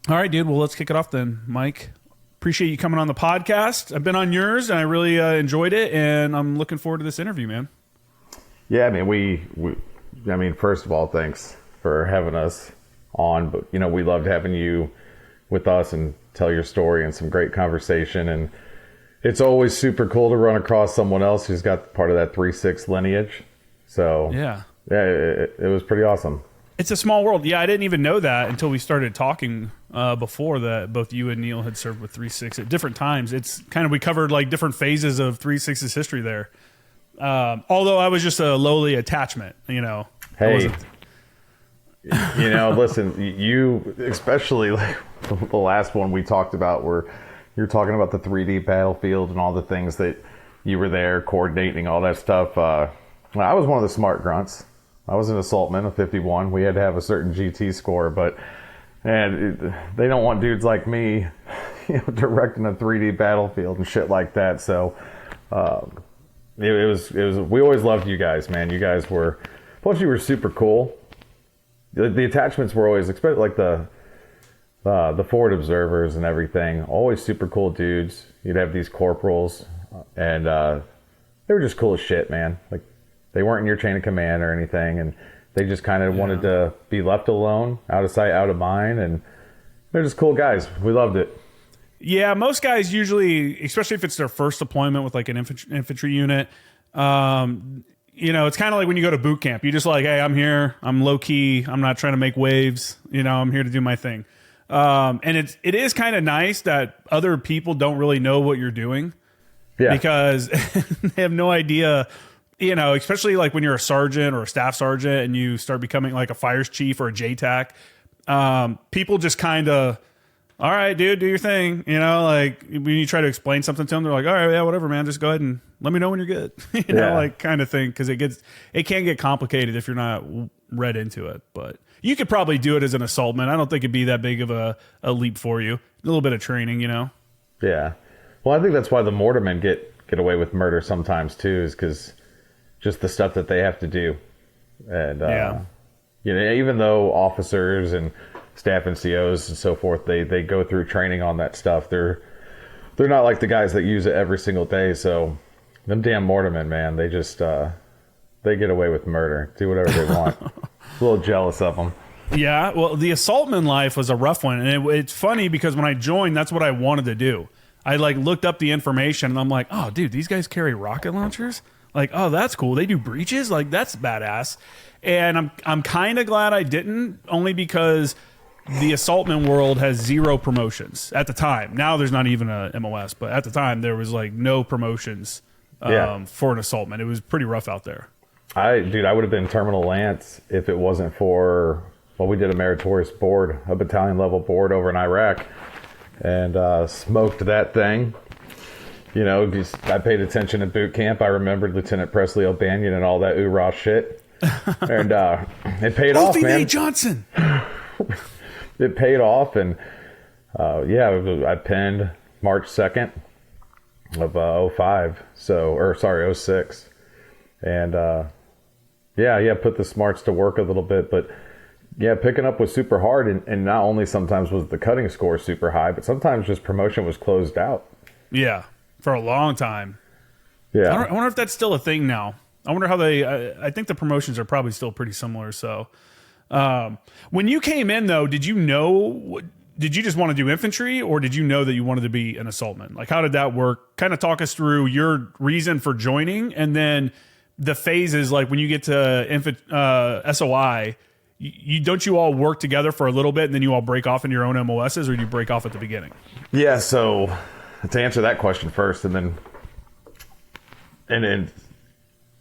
All right, dude. Well, let's kick it off then, Mike. Appreciate you coming on the podcast. I've been on yours, and I really enjoyed it, and I'm looking forward to this interview, man. Yeah, I mean, first of all, thanks for having us on. But, we loved having you with us and tell your story and some great conversation. And it's always super cool to run across someone else who's got part of that 3-6 lineage. So, yeah, it was pretty awesome. It's a small world. Yeah, I didn't even know that until we started talking before that both you and Neil had served with 3-6 at different times. It's kind of, we covered like different phases of 3-6's history there. Although I was just a lowly attachment, Hey, listen, you, especially like the last one we talked about where you're talking about the 3D battlefield and all the things that you were there coordinating, all that stuff. I was one of the smart grunts. I was an assaultman, a 51. We had to have a certain GT score, but they don't want dudes like me, directing a 3D battlefield and shit like that. So it was. We always loved you guys, man. You guys were, plus you were super cool. The attachments were always, especially like the forward observers and everything, always super cool dudes. You'd have these corporals, and they were just cool as shit, man. Like, they weren't in your chain of command or anything, and they just kind of wanted to be left alone, out of sight, out of mind, and they're just cool guys. We loved it. Yeah, most guys usually, especially if it's their first deployment with like an infantry unit, it's kind of like when you go to boot camp. You just like, hey, I'm here, I'm low key, I'm not trying to make waves, I'm here to do my thing. And it is kind of nice that other people don't really know what you're doing, because they have no idea. Especially like when you're a sergeant or a staff sergeant and you start becoming like a fires chief or a JTAC, people just kind of, all right, dude, do your thing. Like when you try to explain something to them, they're like, all right, yeah, whatever, man, just go ahead and let me know when you're good, like kind of thing. Cause it can get complicated if you're not read into it, but you could probably do it as an assaultman. I don't think it'd be that big of a leap for you. A little bit of training, Yeah. Well, I think that's why the mortarmen get away with murder sometimes too, is because just the stuff that they have to do. And, even though officers and staff NCOs and so forth, they go through training on that stuff. They're not like the guys that use it every single day. So them damn mortarmen, man, they just, they get away with murder, do whatever they want. A little jealous of them. Yeah. Well, the assaultman life was a rough one. And it's funny because when I joined, that's what I wanted to do. I like looked up the information and I'm like, oh dude, these guys carry rocket launchers. Like, oh, that's cool. They do breaches? Like, that's badass. And I'm kind of glad I didn't, only because the assaultman world has zero promotions at the time. Now there's not even a MOS, but at the time there was like no promotions for an assaultman. It was pretty rough out there. I would have been Terminal Lance if it wasn't for, we did a meritorious board, a battalion level board over in Iraq, and smoked that thing. I paid attention at boot camp. I remembered Lieutenant Presley O'Banion and all that oorah shit. And it paid off, man. O.V. Johnson. It paid off. And I penned March 2nd of 05. So, 06. And put the smarts to work a little bit. But yeah, picking up was super hard. And not only sometimes was the cutting score super high, but sometimes just promotion was closed out. Yeah. For a long time. Yeah. I wonder if that's still a thing now. I wonder how I think the promotions are probably still pretty similar. So when you came in though, did you just want to do infantry, or did you know that you wanted to be an assaultman? Like, how did that work? Kind of talk us through your reason for joining, and then the phases, like when you get to SOI, don't you all work together for a little bit and then you all break off in your own MOSs, or do you break off at the beginning? Yeah. So, to answer that question first, and then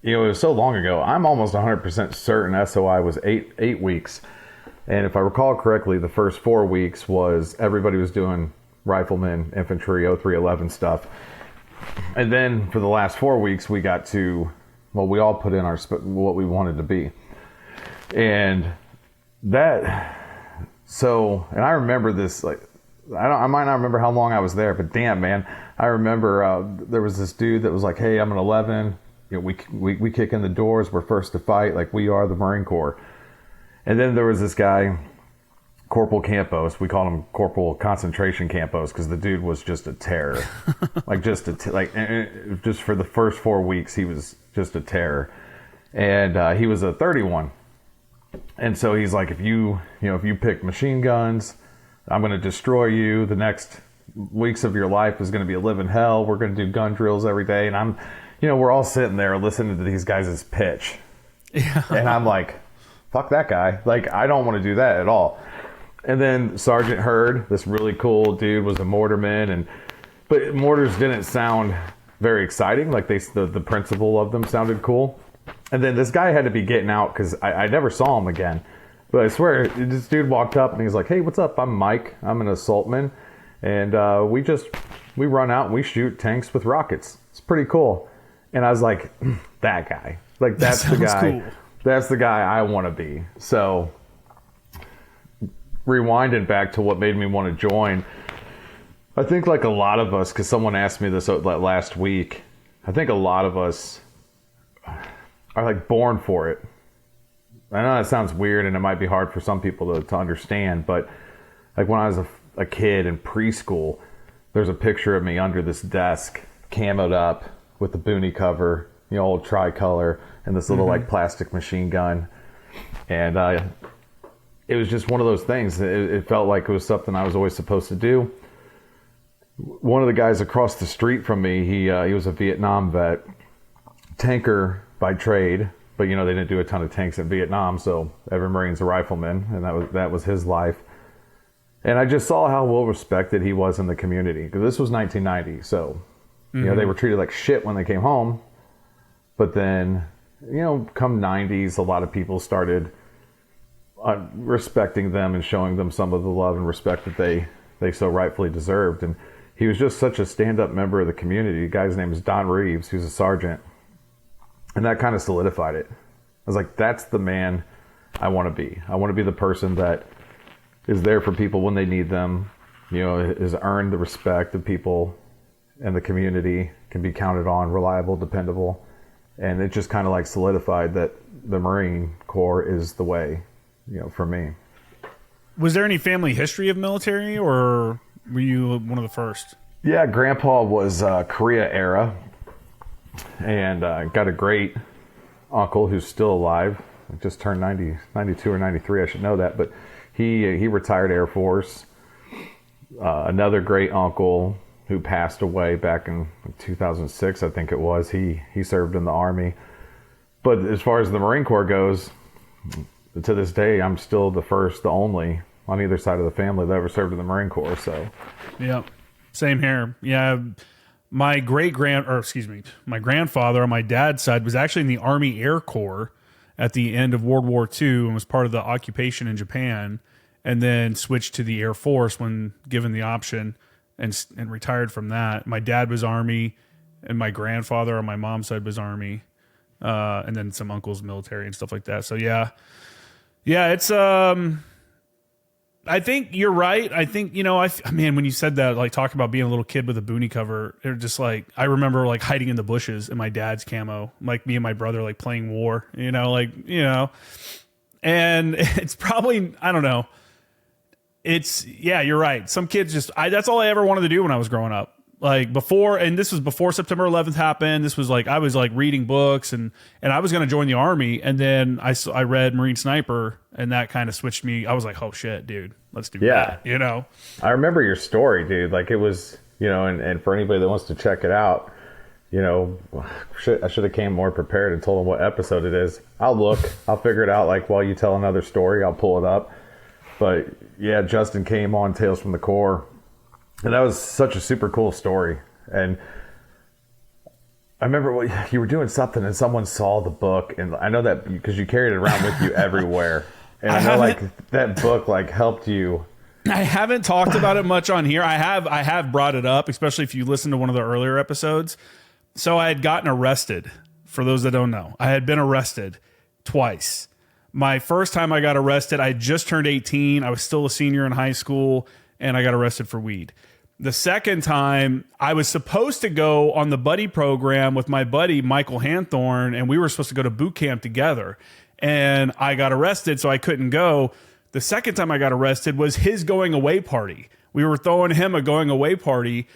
it was so long ago, I'm almost 100% certain SOI was eight weeks. And if I recall correctly, the first 4 weeks was everybody was doing riflemen, infantry, 0311 stuff. And then for the last 4 weeks, we got to, we all put in what we wanted to be. And I remember this, like, I might not remember how long I was there, but damn, man, I remember there was this dude that was like, hey, I'm an 11. We kick in the doors. We're first to fight. Like, we are the Marine Corps. And then there was this guy, Corporal Campos. We called him Corporal Concentration Campos because the dude was just a terror. Like just for the first 4 weeks, he was just a terror. And he was a 31. And so he's like, if you pick machine guns, I'm going to destroy you. The next weeks of your life is going to be a living hell. We're going to do gun drills every day. And we're all sitting there listening to these guys' pitch. Yeah. And I'm like, fuck that guy. Like, I don't want to do that at all. And then Sergeant Hurd, this really cool dude, was a mortarman. But mortars didn't sound very exciting. Like the principle of them sounded cool. And then this guy had to be getting out because I never saw him again. But I swear, this dude walked up and he's like, hey, what's up? I'm Mike. I'm an assaultman. And we run out and we shoot tanks with rockets. It's pretty cool. And I was like, that guy. Like, that's the guy. Cool. That's the guy I want to be. So, rewinding back to what made me want to join, I think like a lot of us, because someone asked me this last week, I think a lot of us are like born for it. I know that sounds weird and it might be hard for some people to understand, but like when I was a kid in preschool, there's a picture of me under this desk, camoed up with the boonie cover, old tricolor, and this little like plastic machine gun. And it was just one of those things. It felt like it was something I was always supposed to do. One of the guys across the street from me, he was a Vietnam vet, tanker by trade, but they didn't do a ton of tanks in Vietnam, so every Marine's a rifleman, and that was his life. And I just saw how well respected he was in the community, because this was 1990, so they were treated like shit when they came home. But then, come 90s, a lot of people started respecting them and showing them some of the love and respect that they so rightfully deserved. And he was just such a stand-up member of the community. The guy's name is Don Reeves. He was a sergeant. And that kind of solidified it. I was like, that's the man I want to be. I want to be the person that is there for people when they need them, has earned the respect of people and the community, can be counted on, reliable, dependable. And it just kind of like solidified that the Marine Corps is the way, for me. Was there any family history of military, or were you one of the first? Yeah, Grandpa was Korea era, and got a great uncle who's still alive. Just turned 92 or 93, I should know that, but he retired Air Force. Another great uncle who passed away back in 2006, I think it was. He served in the Army. But as far as the Marine Corps goes, to this day, I'm still the first, the only on either side of the family that ever served in the Marine Corps. So, yeah, same here. Yeah, my grandfather on my dad's side was actually in the Army Air Corps at the end of World War II and was part of the occupation in Japan, and then switched to the Air Force when given the option, and retired from that. My dad was Army, and my grandfather on my mom's side was Army, and then some uncles military and stuff like that. So yeah, it's I think you're right. I think, man, when you said that, like talking about being a little kid with a boonie cover, it just like, I remember like hiding in the bushes in my dad's camo, like me and my brother, like playing war, and it's probably, I don't know. Yeah, you're right. Some kids that's all I ever wanted to do when I was growing up. Like before, and this was before September 11th happened. This was like, I was like reading books and I was going to join the Army. And then I read Marine Sniper, and that kind of switched me. I was like, oh shit, dude, let's do that. I remember your story, dude. Like it was, and for anybody that wants to check it out, I should have came more prepared and told them what episode it is. I'll figure it out. Like while you tell another story, I'll pull it up. But yeah, Justin came on Tales from the Corps, and that was such a super cool story. And I remember you were doing something and someone saw the book, and I know that because you carried it around with you everywhere. And I know like that book like helped you. I haven't talked about it much on here. I have brought it up, especially if you listen to one of the earlier episodes. So I had gotten arrested. For those that don't know, I had been arrested twice. My first time I got arrested, I had just turned 18. I was still a senior in high school, and I got arrested for weed. The second time, I was supposed to go on the buddy program with my buddy, Michael Hanthorne, and we were supposed to go to boot camp together. And I got arrested, so I couldn't go. The second time I got arrested was his going away party. We were throwing him a going away party,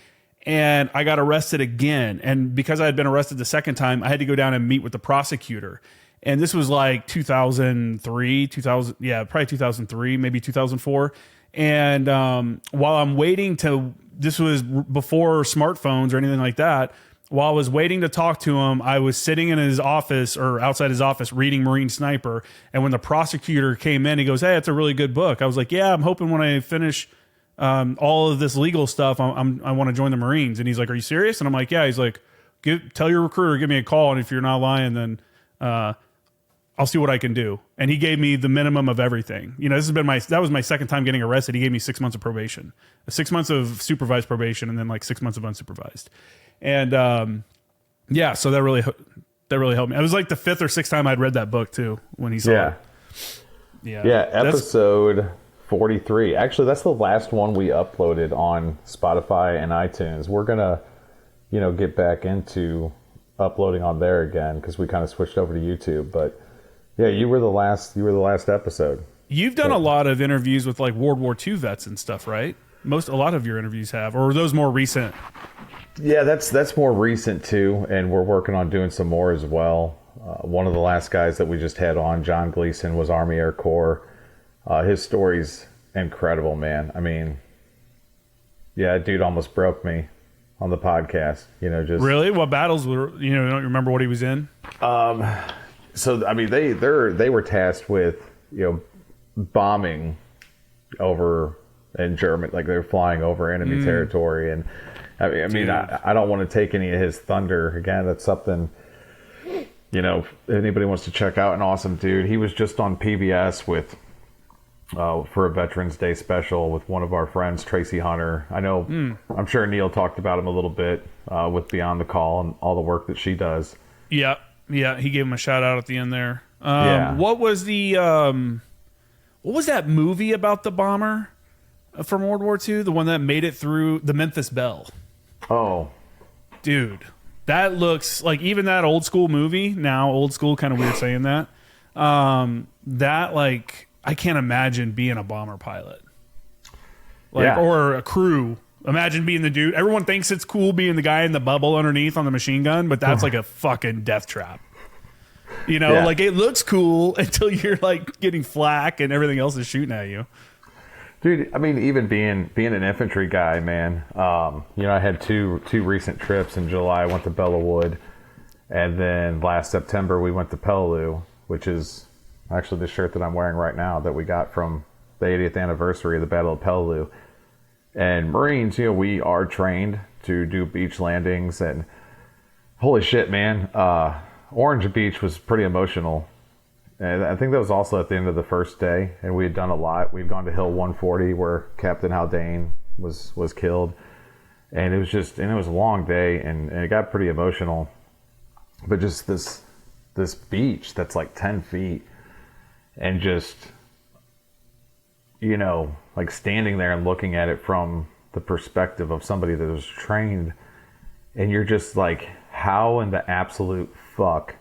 and I got arrested again. And because I had been arrested the second time, I had to go down and meet with the prosecutor. And this was like 2003, probably 2003, maybe 2004. And while I'm waiting this was before smartphones or anything like that. While I was waiting to talk to him, I was sitting in his office or outside his office reading Marine Sniper. And when the prosecutor came in, he goes, "Hey, it's a really good book." I was like, "Yeah, I'm hoping when I finish all of this legal stuff, I want to join the Marines." And he's like, "Are you serious?" And I'm like, "Yeah." He's like, "Tell your recruiter, give me a call. And if you're not lying, then I'll see what I can do." And he gave me the minimum of everything. You know, that was my second time getting arrested. He gave me 6 months of probation, 6 months of supervised probation, and then like 6 months of unsupervised. And so that really helped me. It was like the 5th or 6th time I'd read that book too when he saw it. Yeah, episode 43. Actually, that's the last one we uploaded on Spotify and iTunes. We're gonna, get back into uploading on there again because we kind of switched over to YouTube. But yeah, you were the last episode. You've done a lot of interviews with like World War II vets and stuff, right? A lot of your interviews have, or are those more recent? Yeah, that's more recent too, and we're working on doing some more as well. One of the last guys that we just had on, John Gleason, was Army Air Corps. His story's incredible, man. I mean, yeah, dude almost broke me on the podcast. Just really, what battles were? Don't you remember what he was in? So I mean, they were tasked with bombing over in Germany, like they were flying over enemy territory, and I mean, I don't want to take any of his thunder. Again, that's something, if anybody wants to check out, an awesome dude. He was just on PBS for a Veterans Day special with one of our friends, Tracy Hunter. I know, I'm sure Neil talked about him a little bit with Beyond the Call and all the work that she does. Yeah, he gave him a shout out at the end there. Yeah. What was that movie about the bomber from World War II? The one that made it through the Memphis Belle. Oh, dude, that looks like, even that old school movie, now old school, kind of weird saying that. That, like, I can't imagine being a bomber pilot, or a crew. Imagine being the dude. Everyone thinks it's cool being the guy in the bubble underneath on the machine gun, but that's like a fucking death trap. Like, it looks cool until you're like getting flak and everything else is shooting at you. Dude, I mean, even being an infantry guy, man. I had two recent trips. In July, I went to Bellawood, and then last September we went to Peleliu, which is actually the shirt that I'm wearing right now that we got from the 80th anniversary of the Battle of Peleliu. And Marines, we are trained to do beach landings, and holy shit, man, Orange Beach was pretty emotional. And I think that was also at the end of the first day, and we had done a lot. We'd gone to Hill 140 where Captain Haldane was killed, and it was a long day, and it got pretty emotional. But just this beach that's like 10 feet, and just like standing there and looking at it from the perspective of somebody that was trained, and you're just like, how in the absolute fuck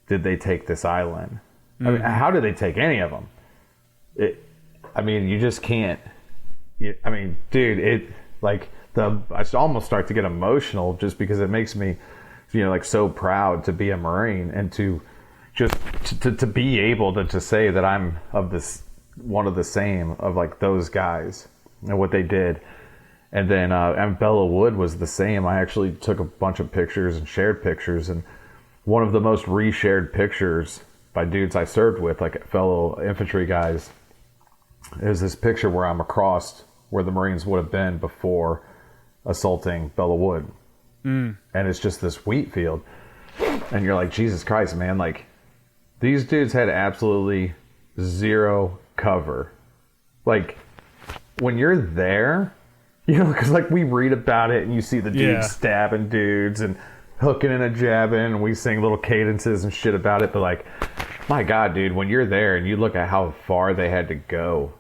did they take this island? I mean, how did they take any of them? You just can't. Dude, I almost start to get emotional just because it makes me, like, so proud to be a Marine, and to just to be able to say that I'm of this one of the same of like those guys and what they did. And then and Bellawood was the same. I actually took a bunch of pictures and shared pictures, and one of the most reshared pictures by dudes I served with, like fellow infantry guys, is this picture where I'm across where the Marines would have been before assaulting Bellawood. And it's just this wheat field. And you're like, Jesus Christ, man, like, these dudes had absolutely zero cover. Like, when you're there, because like we read about it and you see the dudes stabbing dudes and hooking and a jabbing, and we sing little cadences and shit about it, but like, my God, dude, when you're there and you look at how far they had to go,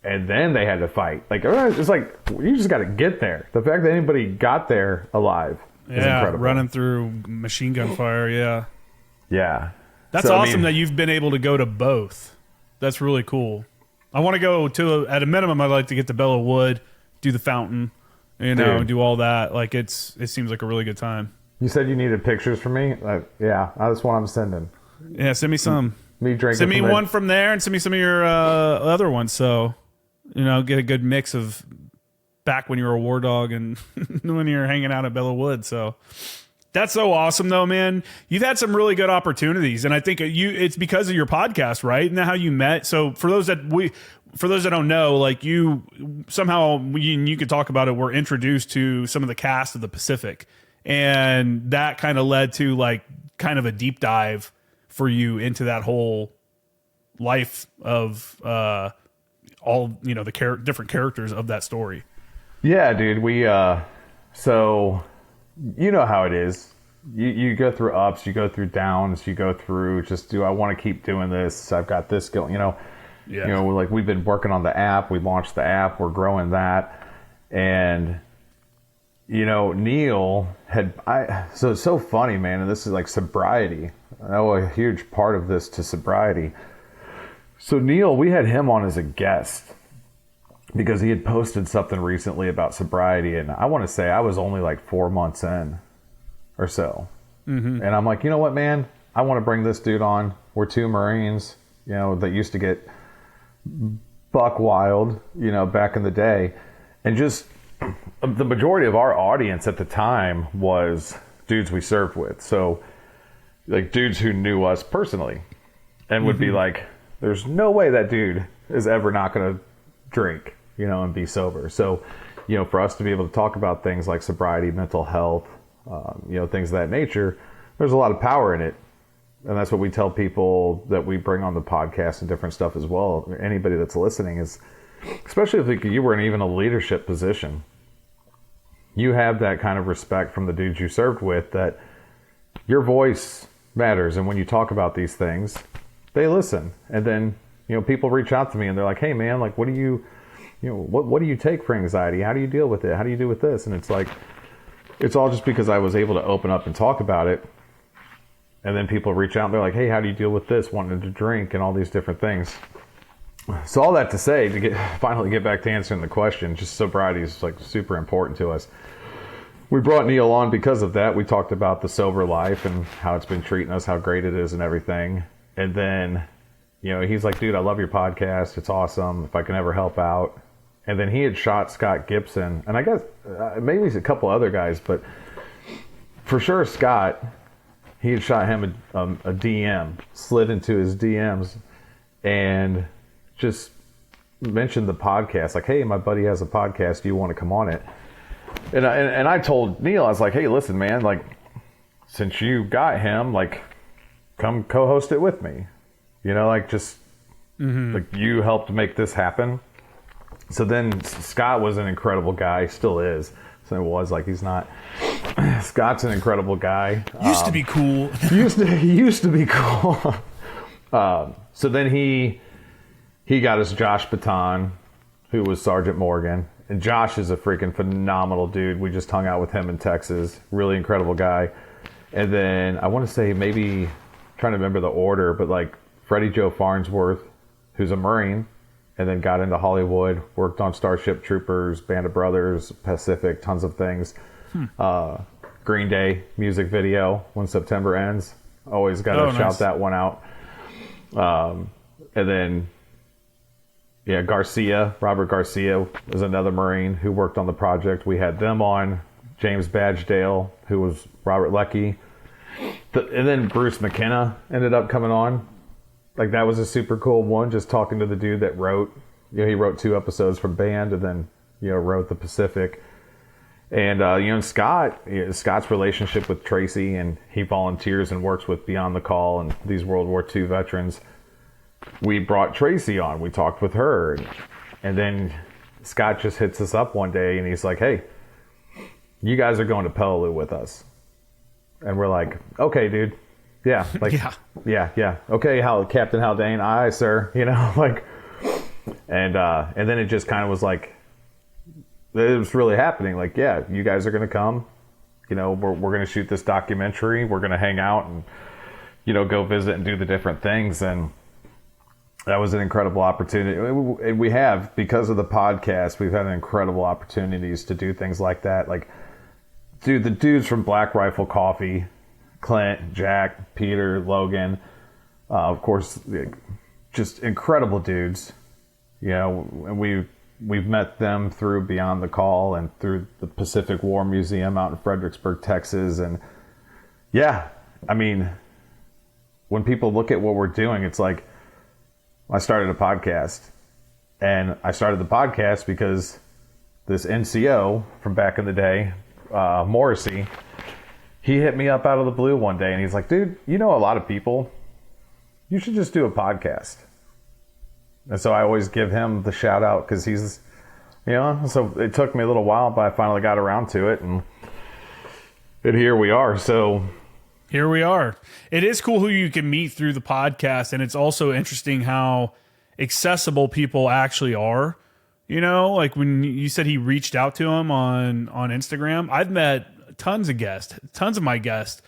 and then they had to fight, like, it's like, you just got to get there. The fact that anybody got there alive is incredible. Running through machine gun fire, yeah. That's awesome that you've been able to go to both. That's really cool. I want to go to, at a minimum, I'd like to get to Belleau Wood, do the fountain, you know, and do all that. Like it seems like a really good time. You said you needed pictures from me? Yeah, that's what I'm sending. Yeah, send me some. Me drinking. Send me one from there and send me some of your other ones. So, you know, get a good mix of back when you were a war dog and when you were hanging out at Belleau Wood. So that's so awesome though, man. You've had some really good opportunities, and I think it's because of your podcast, right? And how you met. So for those that don't know, like you somehow, you could talk about it, were introduced to some of the cast of the Pacific, and that kind of led to like kind of a deep dive for you into that whole life of all, you know, the different characters of that story. Yeah, dude. We so you know how it is. You go through ups, you go through downs, you go through just, do I want to keep doing this? I've got this going, you know. Yeah. You know, like we've been working on the app. We launched the app. We're growing that, and you know, Neil so it's so funny, man. And this is like sobriety. I owe a huge part of this to sobriety. So Neil, we had him on as a guest because he had posted something recently about sobriety, and I want to say I was only like 4 months in or so. Mm-hmm. And I'm like, you know what, man? I want to bring this dude on. We're two Marines, you know, that used to get buck wild, you know, back in the day. And just the majority of our audience at the time was dudes we served with. So like dudes who knew us personally and would be like, there's no way that dude is ever not going to drink, you know, and be sober. So, you know, for us to be able to talk about things like sobriety, mental health, you know, things of that nature, there's a lot of power in it. And that's what we tell people that we bring on the podcast and different stuff as well. Anybody that's listening is, especially if you were in even a leadership position, you have that kind of respect from the dudes you served with, that your voice matters. And when you talk about these things, they listen. And then, you know, people reach out to me and they're like, hey man, like, what do you take for anxiety? How do you deal with it? How do you do with this? And it's like, it's all just because I was able to open up and talk about it. And then people reach out and they're like, hey, how do you deal with this? Wanting to drink and all these different things. So all that to say, to finally get back to answering the question, just sobriety is like super important to us. We brought Neil on because of that. We talked about the sober life and how it's been treating us, how great it is and everything. And then, you know, he's like, dude, I love your podcast. It's awesome. If I can ever help out. And then he had shot Scott Gibson. And I guess maybe a couple other guys, but for sure Scott, he had shot him a DM, slid into his DMs and just mentioned the podcast. Like, hey, my buddy has a podcast. Do you want to come on it? And I told Neil, I was like, hey, listen, man, like, since you got him, like, come co-host it with me. You know, like, just, like, you helped make this happen. So then Scott was an incredible guy, still is. So it was, like, he's not. Scott's an incredible guy. Used to be cool. He used to be cool. So then he got us Josh Baton, who was Sergeant Morgan. And Josh is a freaking phenomenal dude. We just hung out with him in Texas. Really incredible guy. And then I want to say, maybe, trying to remember the order, but like Freddie Joe Farnsworth, who's a Marine, and then got into Hollywood, worked on Starship Troopers, Band of Brothers, Pacific, tons of things. Green Day music video, When September Ends. Always got to shout that one out. And then, yeah, Robert Garcia was another Marine who worked on the project. We had them on. James Badgedale, who was Robert Leckie. And then Bruce McKenna ended up coming on. Like, that was a super cool one, just talking to the dude that wrote. You know, he wrote 2 episodes for Band and then, you know, wrote The Pacific. And, you know, Scott's relationship with Tracy, and he volunteers and works with Beyond the Call and these World War II veterans. We brought Tracy on. We talked with her. And then Scott just hits us up one day and he's like, hey, you guys are going to Peleliu with us. And we're like, okay, dude. Yeah. Like, yeah. Okay, Captain Haldane. Aye, sir. You know, like, and then it just kind of was like, it was really happening. Like, yeah, you guys are going to come. You know, we're going to shoot this documentary. We're going to hang out and, you know, go visit and do the different things. And That was an incredible opportunity. And we have, because of the podcast, we've had incredible opportunities to do things like that. Like, dude, the dudes from Black Rifle Coffee, Clint, Jack, Peter, Logan, of course, just incredible dudes. You know, and we've met them through Beyond the Call and through the Pacific War Museum out in Fredericksburg, Texas. And yeah, I mean, when people look at what we're doing, it's like, I started a podcast, and I started the podcast because this NCO from back in the day, Morrissey, he hit me up out of the blue one day, and he's like, dude, you know a lot of people. You should just do a podcast. And so I always give him the shout out because he's, you know, so it took me a little while, but I finally got around to it, and here we are. So here we are. It is cool who you can meet through the podcast, and it's also interesting how accessible people actually are. You know, like when you said he reached out to him on Instagram, I've met tons of my guests.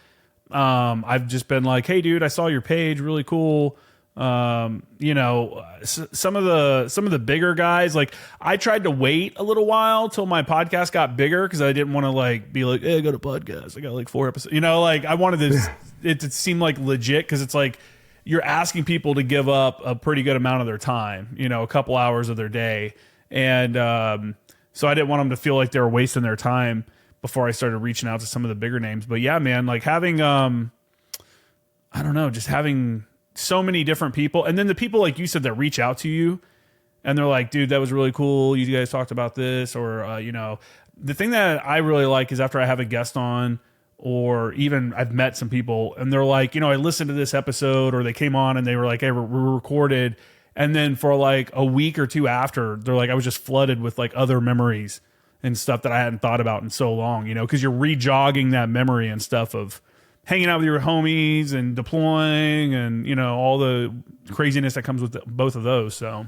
I've just been like, hey, dude, I saw your page, really cool. You know, some of the bigger guys, like I tried to wait a little while till my podcast got bigger because I didn't want to like be like, hey, I got a podcast, I got like 4 episodes, you know, like I wanted it to seem like legit, because it's like you're asking people to give up a pretty good amount of their time, you know, a couple hours of their day, and so I didn't want them to feel like they were wasting their time before I started reaching out to some of the bigger names. But yeah, man, like having I don't know, just having so many different people, and then the people like you said that reach out to you and they're like, dude, that was really cool, you guys talked about this, or you know, the thing that I really like is after I have a guest on, or even I've met some people and they're like, you know, I listened to this episode, or they came on and they were like, hey, we're recorded, and then for like a week or two after, they're like, I was just flooded with like other memories and stuff that I hadn't thought about in so long, you know, because you're re-jogging that memory and stuff of hanging out with your homies and deploying, and you know, all the craziness that comes with both of those. So,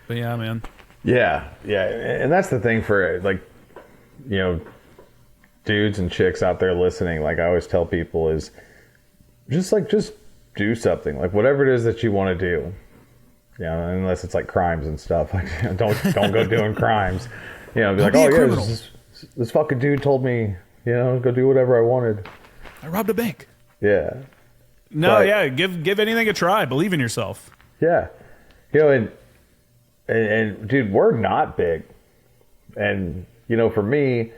but yeah, man. Yeah, and that's the thing for like, you know, dudes and chicks out there listening. Like I always tell people is just do something, like whatever it is that you want to do. You know, unless it's like crimes and stuff. Like don't go doing crimes. You know, be like, oh yeah, this fucking dude told me, you know, go do whatever I wanted. I robbed a bank. Yeah. No, but, yeah. Give anything a try. Believe in yourself. Yeah. You know, and dude, we're not big. And, you know, for me,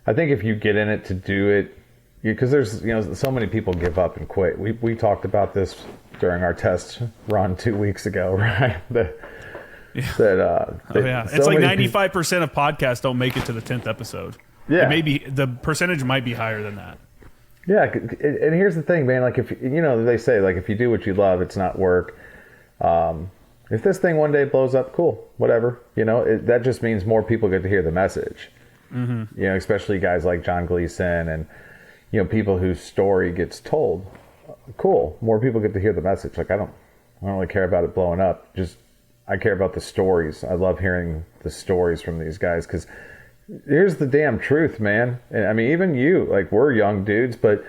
I think if you get in it to do it, because there's, you know, so many people give up and quit. We talked about this during our test run 2 weeks ago, right? Yeah. So it's like 95% of podcasts don't make it to the 10th episode. Yeah. Maybe the percentage might be higher than that. Yeah, and here's the thing, man. Like, if you know, they say like if you do what you love, it's not work. If this thing one day blows up, cool, whatever. You know, that just means more people get to hear the message. Mm-hmm. You know, especially guys like John Gleason and, you know, people whose story gets told. Cool, more people get to hear the message. Like I don't really care about it blowing up. Just I care about the stories. I love hearing the stories from these guys, because here's the damn truth, man. And I mean, even you, like, we're young dudes, but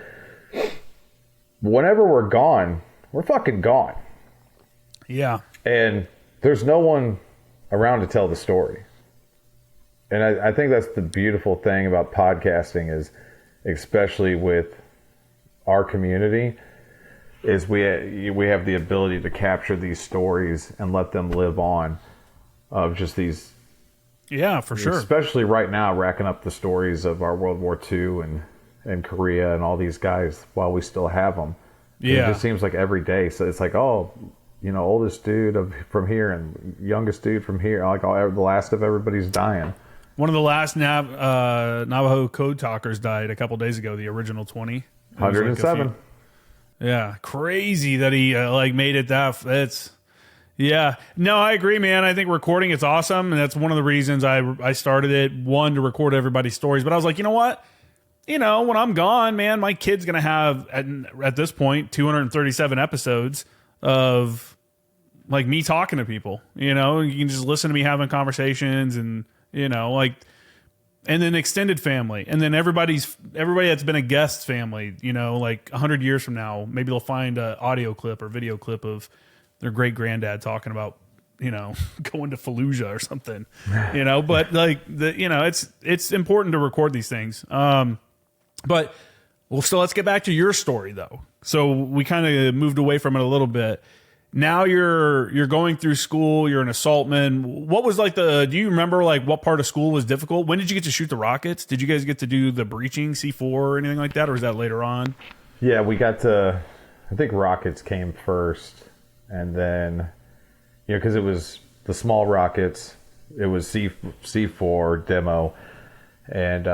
whenever we're gone, we're fucking gone. Yeah. And there's no one around to tell the story. And I think that's the beautiful thing about podcasting, is especially with our community, is we have the ability to capture these stories and let them live on, of just these. Yeah, for sure. Especially right now, racking up the stories of our World War II and Korea and all these guys while we still have them. Yeah. It just seems like every day. So it's like, oh, you know, oldest dude from here and youngest dude from here. Like the last of everybody's dying. One of the last Navajo code talkers died a couple days ago, the original 20. 107. Yeah, crazy that he made it that. Yeah, no, I agree, man. I think recording it's awesome, and that's one of the reasons I started it. One, to record everybody's stories, but I was like, you know what? You know, when I'm gone, man, my kid's gonna have at this point 237 episodes of like me talking to people. You know, you can just listen to me having conversations, and you know, like, and then extended family, and then everybody that's been a guest family. You know, like 100 years from now, maybe they'll find an audio clip or video clip of their great granddad talking about, you know, going to Fallujah or something, you know, but like you know, it's important to record these things. But well, so let's get back to your story though. So we kind of moved away from it a little bit. Now you're going through school. You're an assaultman. What was like do you remember like what part of school was difficult? When did you get to shoot the rockets? Did you guys get to do the breaching C4 or anything like that? Or was that later on? Yeah, we got to, I think rockets came first, and then, you know, cause it was the small rockets, it was C4 demo, and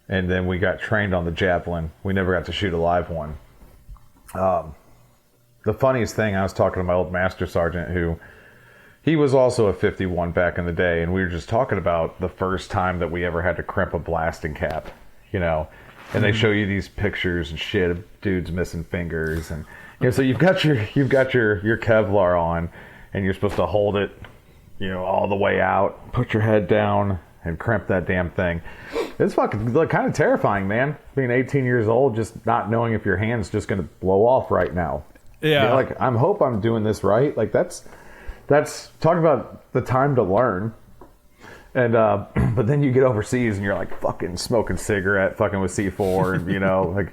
then we got trained on the javelin. We never got to shoot a live one. The funniest thing, I was talking to my old master sergeant who, he was also a 51 back in the day, and we were just talking about the first time that we ever had to crimp a blasting cap, you know, and they show you these pictures and shit of dudes missing fingers, and you know, so you've got your Kevlar on, and you're supposed to hold it, you know, all the way out, put your head down, and crimp that damn thing. It's fucking kind of terrifying, man. Being 18 years old, just not knowing if your hand's just going to blow off right now. Yeah. You know, like, I hope I'm doing this right. Like, that's talk about the time to learn. And, but then you get overseas and you're like fucking smoking cigarette, fucking with C4, and, you know, like,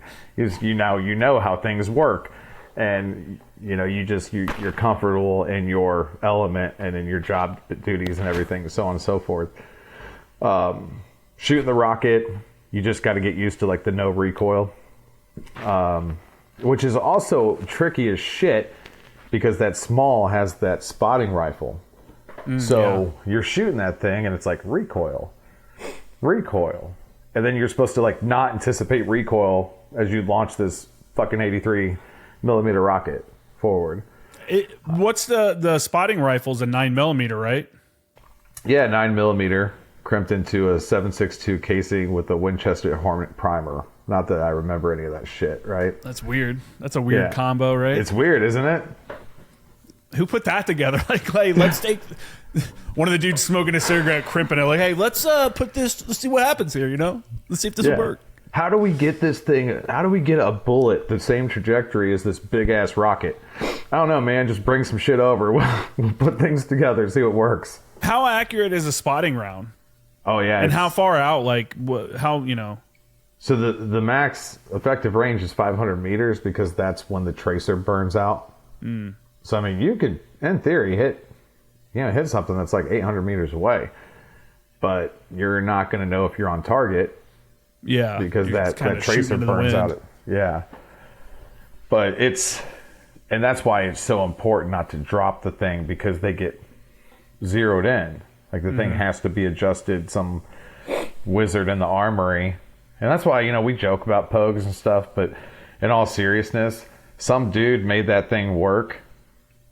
you know how things work. And, you know, you're comfortable in your element and in your job duties and everything, so on and so forth. Shooting the rocket, you just got to get used to like the no recoil, which is also tricky as shit because that small has that spotting rifle. So you're shooting that thing and it's like recoil. And then you're supposed to like not anticipate recoil as you launch this fucking 83 millimeter rocket forward. What's the spotting rifle's a 9mm, right? Yeah, 9mm. Crimped into a 7.62 casing with a Winchester Hornet primer. Not that I remember any of that shit, right? That's weird. That's a weird combo, right? It's weird, isn't it? Who put that together? Like let's take one of the dudes smoking a cigarette, crimping it. Like, hey, let's put this. Let's see what happens here. You know, let's see if this will work. How do we get this thing? How do we get a bullet the same trajectory as this big ass rocket? I don't know, man. Just bring some shit over. We'll put things together, see what works. How accurate is a spotting round? Oh yeah, and how far out? Like how, you know? So the max effective range is 500 meters because that's when the tracer burns out. So I mean, you could, in theory, hit something that's like 800 meters away, but you're not going to know if you're on target. Yeah, because that tracer burns out. Yeah, but and that's why it's so important not to drop the thing because they get zeroed in. Like the thing has to be adjusted, some wizard in the armory. And that's why, you know, we joke about pogues and stuff, but in all seriousness, some dude made that thing work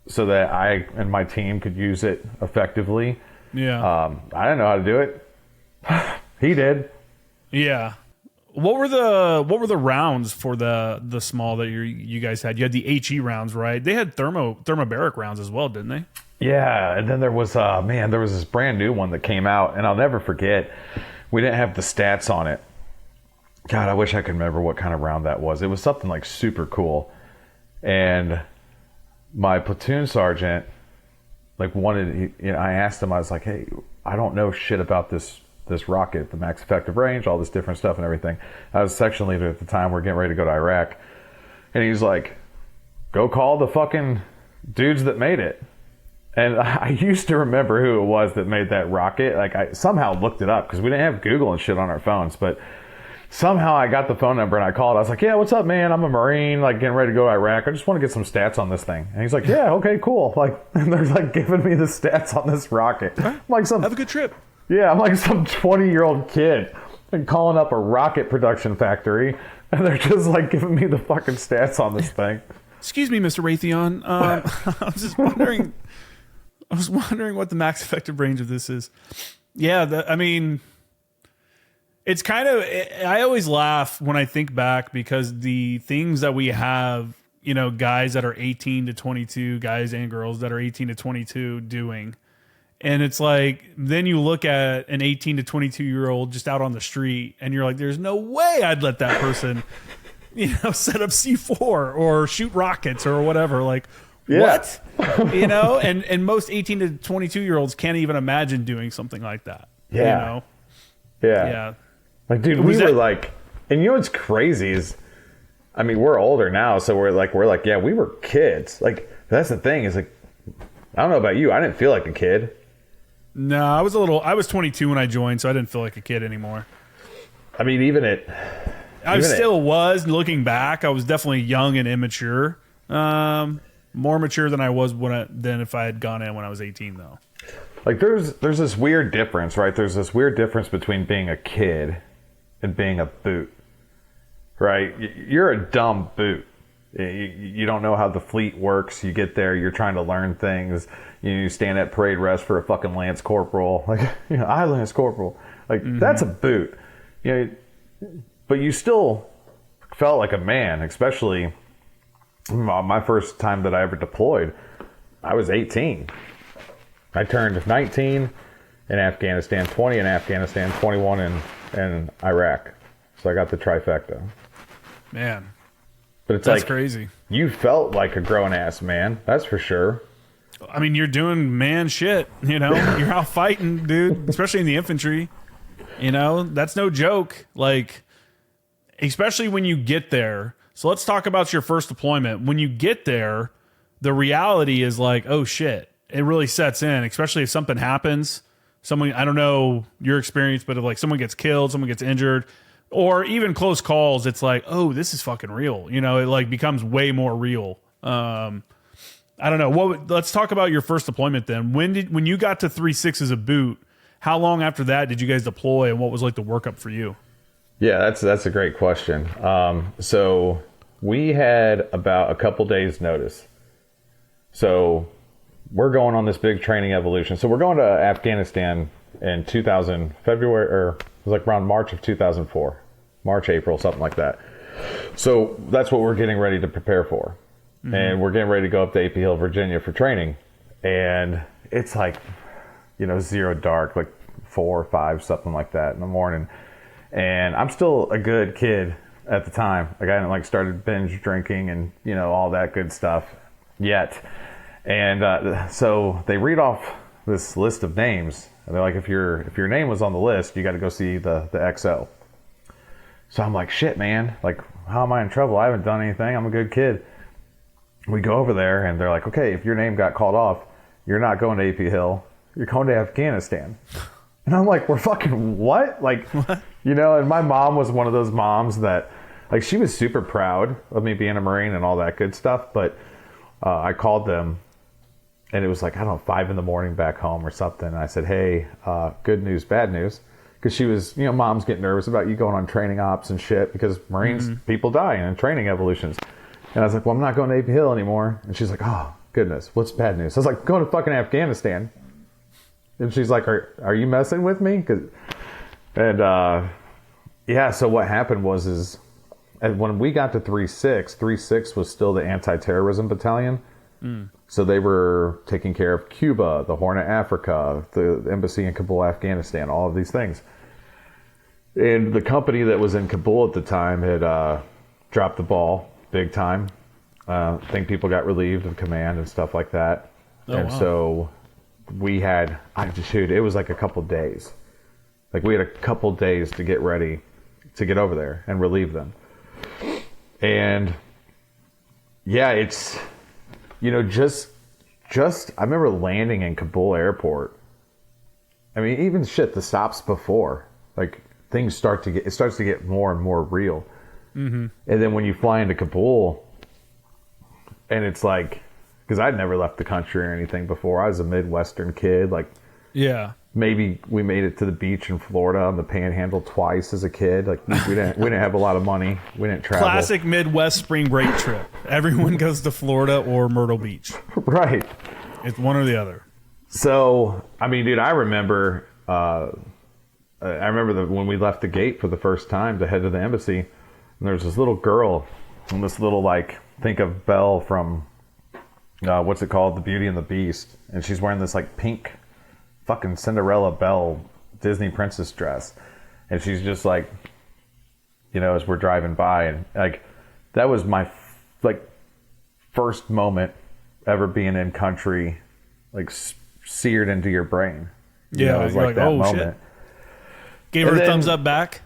so that I and my team could use it effectively. Yeah. I didn't know how to do it. He did. Yeah. What were the rounds for the small that you guys had? You had the HE rounds, right? They had thermobaric rounds as well, didn't they? Yeah, and then there was there was this brand new one that came out, and I'll never forget. We didn't have the stats on it. God, I wish I could remember what kind of round that was. It was something like super cool. And my platoon sergeant like wanted, you know, I asked him, I was like, "Hey, I don't know shit about this rocket, the max effective range, all this different stuff and everything." I was section leader at the time. We're getting ready to go to Iraq. And he's like, "Go call the fucking dudes that made it." And I used to remember who it was that made that rocket. Like, I somehow looked it up because we didn't have Google and shit on our phones. But somehow I got the phone number and I called. I was like, "Yeah, what's up, man? I'm a Marine, like getting ready to go to Iraq. I just want to get some stats on this thing." And he's like, "Yeah, okay, cool." Like, and they're like giving me the stats on this rocket. I'm like, have a good trip. Yeah, I'm like some 20-year-old kid and calling up a rocket production factory, and they're just like giving me the fucking stats on this thing. Excuse me, Mr. Raytheon. I was wondering what the max effective range of this is. Yeah, I mean, it's kind of, I always laugh when I think back because the things that we have, you know, guys that are 18 to 22, guys and girls that are 18 to 22 doing. And it's like, then you look at an 18 to 22-year-old just out on the street and you're like, there's no way I'd let that person, you know, set up C4 or shoot rockets or whatever. Like, Yeah. What? You know, and most 18 to 22 year olds can't even imagine doing something like that. Yeah. You know? Yeah. Like, dude, we were like, and you know what's crazy is, I mean, we're older now, so we're like, yeah, we were kids. Like, that's the thing is, like, I don't know about you, I didn't feel like a kid. No, I was 22 when I joined, so I didn't feel like a kid anymore. I mean, I still was. Looking back, I was definitely young and immature. More mature than I was than if I had gone in when I was 18, though. Like, there's this weird difference, right? There's this weird difference between being a kid and being a boot, right? You're a dumb boot. You don't know how the fleet works. You get there, you're trying to learn things. You stand at parade rest for a fucking lance corporal. Like, I lance corporal. Like, that's a boot. You know, but you still felt like a man, especially my first time that I ever deployed. I was 18. I turned 19 in Afghanistan, 20 in Afghanistan, 21 in Iraq. So I got the trifecta. Man. But it's that's like, crazy. You felt like a grown-ass man. That's for sure. I mean, you're doing man shit, you know? You're out fighting, dude, especially in the infantry. You know? That's no joke. Like, especially when you get there. So let's talk about your first deployment. When you get there, the reality is like, oh, shit. It really sets in, especially if something happens. Someone, I don't know your experience, but if like someone gets killed, someone gets injured, or even close calls, it's like, oh, this is fucking real. You know, it like becomes way more real. I don't know. Let's talk about your first deployment then. When you got to 3-6 as a boot, how long after that did you guys deploy, and what was like the workup for you? Yeah, that's a great question. So we had about a couple days notice. So we're going on this big training evolution. So we're going to Afghanistan in February, or it was like around March of 2004, March, April, something like that. So that's what we're getting ready to prepare for. Mm-hmm. And we're getting ready to go up to AP Hill, Virginia for training. And it's like, you know, zero dark, like 4 or 5, something like that in the morning. And I'm still a good kid at the time. Like, I hadn't like started binge drinking and, you know, all that good stuff yet. And so they read off this list of names. And they're like, if your name was on the list, you got to go see the XO. So I'm like, shit, man. Like, how am I in trouble? I haven't done anything. I'm a good kid. We go over there, and they're like, okay, if your name got called off, you're not going to AP Hill. You're going to Afghanistan. And I'm like, we're fucking what? Like, what? You know, and my mom was one of those moms that, like, she was super proud of me being a Marine and all that good stuff. But I called them, and it was like, I don't know, 5 a.m. back home or something. And I said, hey, good news, bad news. Because she was, you know, moms get nervous about you going on training ops and shit because Marines, people die in training evolutions. And I was like, well, I'm not going to AP Hill anymore. And she's like, oh, goodness, what's bad news? I was like, going to fucking Afghanistan. And she's like, are you messing with me? Yeah, so what happened was when we got to 3-6 was still the anti-terrorism battalion. So they were taking care of Cuba, the Horn of Africa, the embassy in Kabul, Afghanistan, all of these things. And the company that was in Kabul at the time had dropped the ball big time. I think people got relieved of command and stuff like that. So we had, it was like a couple days. Like, we had a couple days to get ready to get over there and relieve them. And yeah, it's, you know, just I remember landing in Kabul airport. I mean, even shit, the stops before, like, things starts to get more and more real. And then when you fly into Kabul, and it's like, because I'd never left the country or anything before. I was a Midwestern kid. Like, yeah, maybe we made it to the beach in Florida on the Panhandle twice as a kid. Like, we didn't have a lot of money. We didn't travel. Classic Midwest spring break trip. Everyone goes to Florida or Myrtle Beach. Right. It's one or the other. So, I mean, dude, I remember when we left the gate for the first time to head to the embassy, and there's this little girl and this little, like, think of Belle from what's it called, The Beauty and the Beast, and she's wearing this like pink fucking Cinderella Belle Disney princess dress, and she's just like, you know, as we're driving by, and like, that was my like first moment ever being in country, like seared into your brain. Yeah, it was you're like that oh, moment. shit. Gave her a thumbs up back.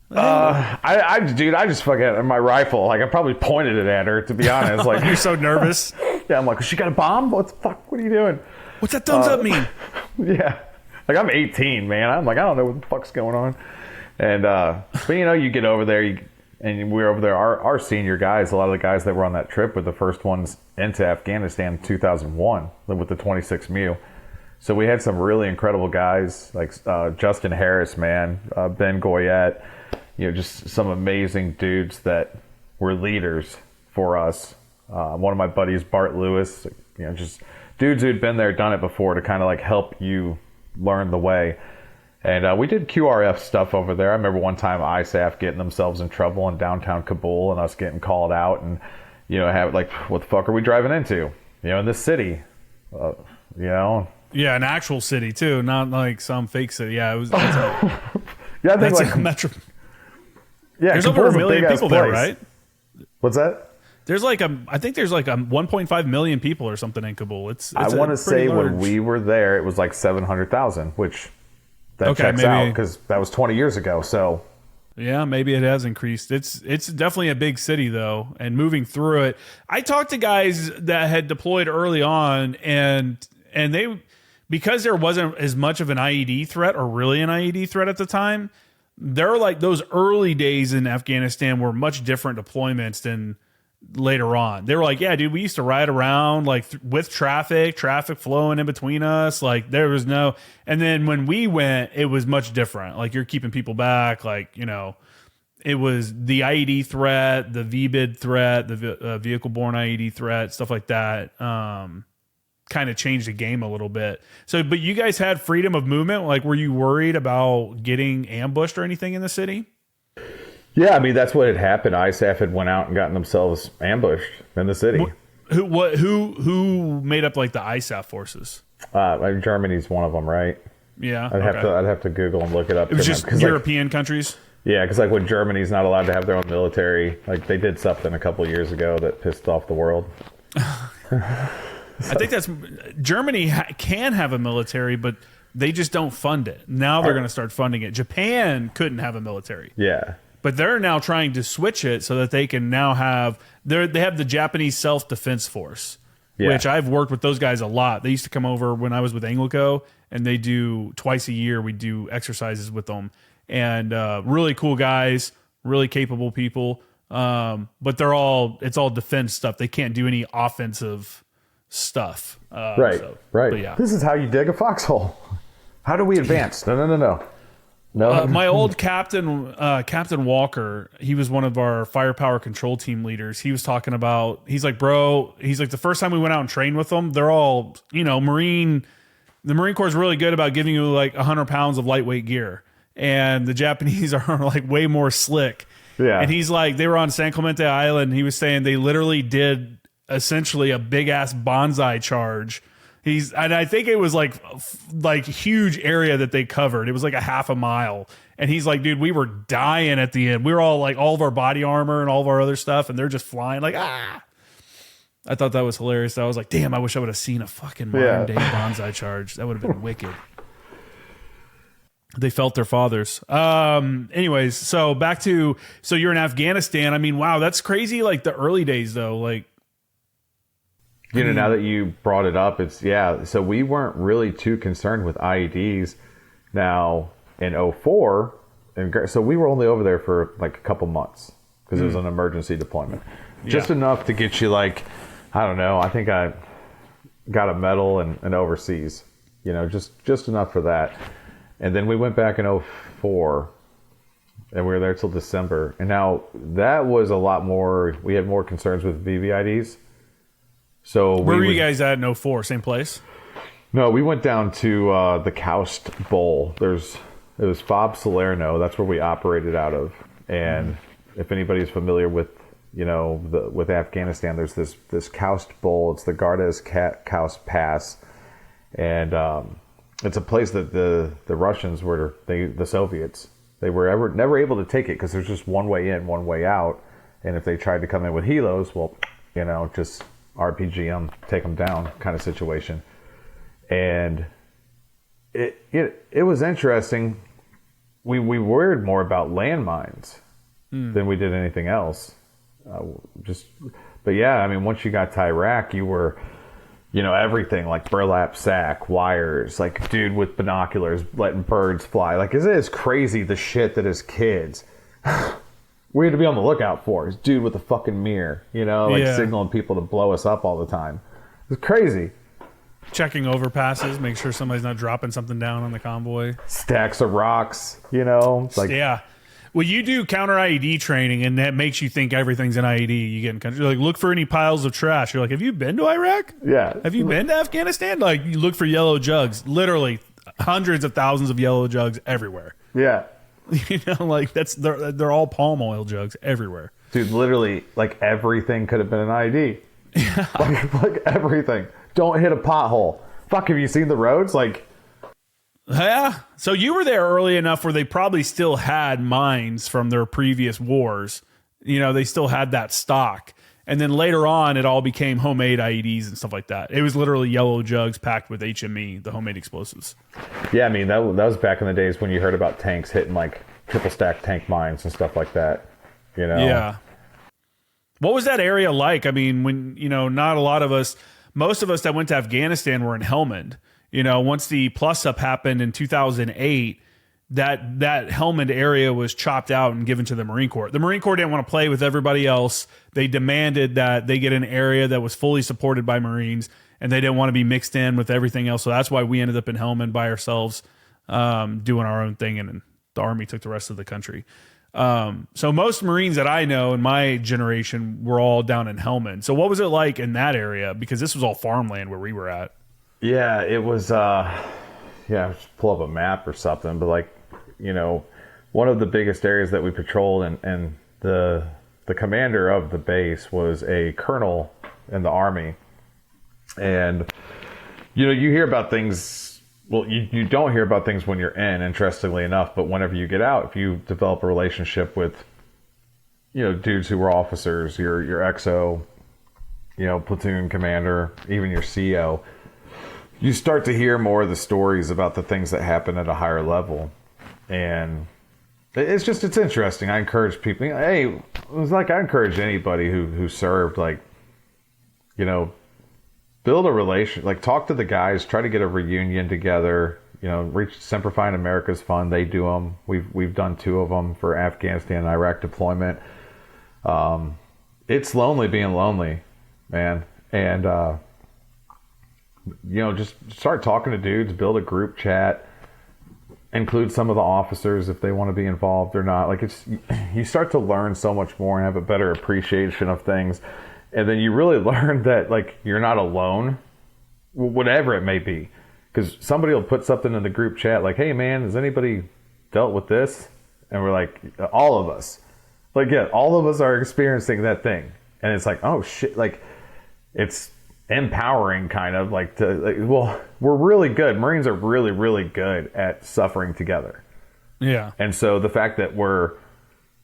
Dude, I just fucking my rifle. Like I probably pointed it at her. To be honest, like you're so nervous. Yeah, I'm like, she got a bomb? What the fuck? What are you doing? What's that thumbs up mean? Yeah, like I'm 18, man. I'm like, I don't know what the fuck's going on. And but you get over there, and we're over there. Our senior guys, a lot of the guys that were on that trip were the first ones into Afghanistan in 2001 with the 26 MEU. So we had some really incredible guys like Justin Harris, man, Ben Goyette, just some amazing dudes that were leaders for us. One of my buddies, Bart Lewis, just dudes who'd been there, done it before to kind of like help you learn the way. And we did QRF stuff over there. I remember one time ISAF getting themselves in trouble in downtown Kabul and us getting called out and, have like, what the fuck are we driving into? In this city, Yeah, an actual city too, not like some fake city. Yeah, it was. Yeah, I think That's like a metro. Yeah, there's over 1 million people there, right? What's that? There's like I think there's like 1.5 million people or something in Kabul. It's I want to say large. when we were there, it was like 700,000, which that checks out because that was 20 years ago. So yeah, maybe it has increased. It's definitely a big city though, and moving through it. I talked to guys that had deployed early on, and they, because there wasn't as much of an IED threat or really an IED threat at the time, they're like those early days in Afghanistan were much different deployments than later on. They were like, yeah, dude, we used to ride around like with traffic flowing in between us. Like there was no, and then when we went, it was much different. Like you're keeping people back. Like, it was the IED threat, the VBID threat, the vehicle borne IED threat, stuff like that. Kind of changed the game a little bit. So, but you guys had freedom of movement. Like, were you worried about getting ambushed or anything in the city? Yeah, I mean that's what had happened. ISAF had went out and gotten themselves ambushed in the city. Who made up like the ISAF forces? Germany's one of them, right? Yeah, I'd have to Google and look it up. It was just European countries. Yeah, because like when Germany's not allowed to have their own military, like they did something a couple years ago that pissed off the world. I think that's Germany can have a military, but they just don't fund it. Now they're going to start funding it. Japan couldn't have a military. Yeah. But they're now trying to switch it so that they can now have they have the Japanese Self-Defense Force, which I've worked with those guys a lot. They used to come over when I was with Anglico, and they do twice a year. We do exercises with them, and really cool guys, really capable people. But it's all defense stuff. They can't do any offensive stuff. Right. But yeah. This is how you dig a foxhole. How do we advance? No. My old captain, Captain Walker, he was one of our firepower control team leaders. He was talking about, he's like, the first time we went out and trained with them, they're all, the Marine Corps is really good about giving you like 100 pounds of lightweight gear. And the Japanese are like way more slick. Yeah. And he's like, they were on San Clemente Island. And he was saying they literally did essentially a big ass bonsai charge. And I think it was like huge area that they covered. It was like a half a mile. And he's like, dude, we were dying at the end. We were all like all of our body armor and all of our other stuff. And they're just flying like, ah. I thought that was hilarious. I was like, damn, I wish I would have seen a fucking modern day bonsai charge. That would have been wicked. They felt their fathers. Anyways, so back to, so you're in Afghanistan. I mean, wow, that's crazy. Like the early days though, like, now that you brought it up, so we weren't really too concerned with IEDs. Now, in 2004, so we were only over there for like a couple months because it was an emergency deployment. Just enough to get you like, I don't know, I think I got a medal and overseas, just enough for that. And then we went back in 2004 and we were there till December. And now that was a lot more, we had more concerns with VVIDs. So where were you guys at in 2004? Same place? No, we went down to the Kaust Bowl. It was Fob Salerno. That's where we operated out of. And if anybody's familiar with, with Afghanistan, there's this Kaust Bowl. It's the Gardas Kaust Pass, and it's a place that the Russians the Soviets, they were never able to take it because there's just one way in, one way out. And if they tried to come in with helos, well, just RPG them, take them down kind of situation. And it was interesting. We worried more about landmines than we did anything else. But yeah, I mean, once you got to Iraq, you were, everything like burlap sack, wires, like dude with binoculars letting birds fly. Like, it is crazy the shit that as kids we had to be on the lookout for. Is dude with a fucking mirror, signaling people to blow us up all the time. It's crazy. Checking overpasses, make sure somebody's not dropping something down on the convoy. Stacks of rocks, like yeah. Well, you do counter IED training, and that makes you think everything's an IED. You get in country, like, look for any piles of trash. You're like, have you been to Iraq? Yeah. Have you been to Afghanistan? Like, you look for yellow jugs. Literally, hundreds of thousands of yellow jugs everywhere. Yeah. Like they're all palm oil jugs everywhere. Dude, literally, like everything could have been an IED. Yeah. Like everything. Don't hit a pothole. Fuck, have you seen the roads? Like, yeah. So you were there early enough where they probably still had mines from their previous wars. They still had that stock. And then later on, it all became homemade IEDs and stuff like that. It was literally yellow jugs packed with HME, the homemade explosives. Yeah, I mean, that was back in the days when you heard about tanks hitting like triple stack tank mines and stuff like that. Yeah. What was that area like? I mean, when, not a lot of us, most of us that went to Afghanistan were in Helmand. Once the plus up happened in 2008, that Helmand area was chopped out and given to the Marine Corps. The Marine Corps didn't want to play with everybody else. They demanded that they get an area that was fully supported by Marines, and they didn't want to be mixed in with everything else. So that's why we ended up in Helmand by ourselves, doing our own thing, and the Army took the rest of the country. So most Marines that I know in my generation were all down in Helmand. So what was it like in that area? Because this was all farmland where we were at. Yeah, it was, just pull up a map or something. But like, one of the biggest areas that we patrolled, and the commander of the base was a colonel in the Army. And, you hear about things. Well, you don't hear about things when you're in, interestingly enough, but whenever you get out, if you develop a relationship with, dudes who were officers, your XO, platoon commander, even your CO, you start to hear more of the stories about the things that happen at a higher level. And it's interesting. I encourage people, hey, it was like I encourage anybody who served, like, build a relation, like talk to the guys, try to get a reunion together, reach Semper Fi in America's fun. They do them. We've done 2 of them for Afghanistan and Iraq deployment. It's lonely being lonely, man. And, just start talking to dudes, build a group chat, include some of the officers if they want to be involved or not. Like, you start to learn so much more and have a better appreciation of things. And then you really learn that, like, you're not alone, whatever it may be. Because somebody will put something in the group chat like, hey, man, has anybody dealt with this? And we're like, all of us. Like, yeah, all of us are experiencing that thing. And it's like, oh, shit. Like, it's empowering, kind of. Like, we're really good. Marines are really, really good at suffering together. Yeah. And so the fact that we're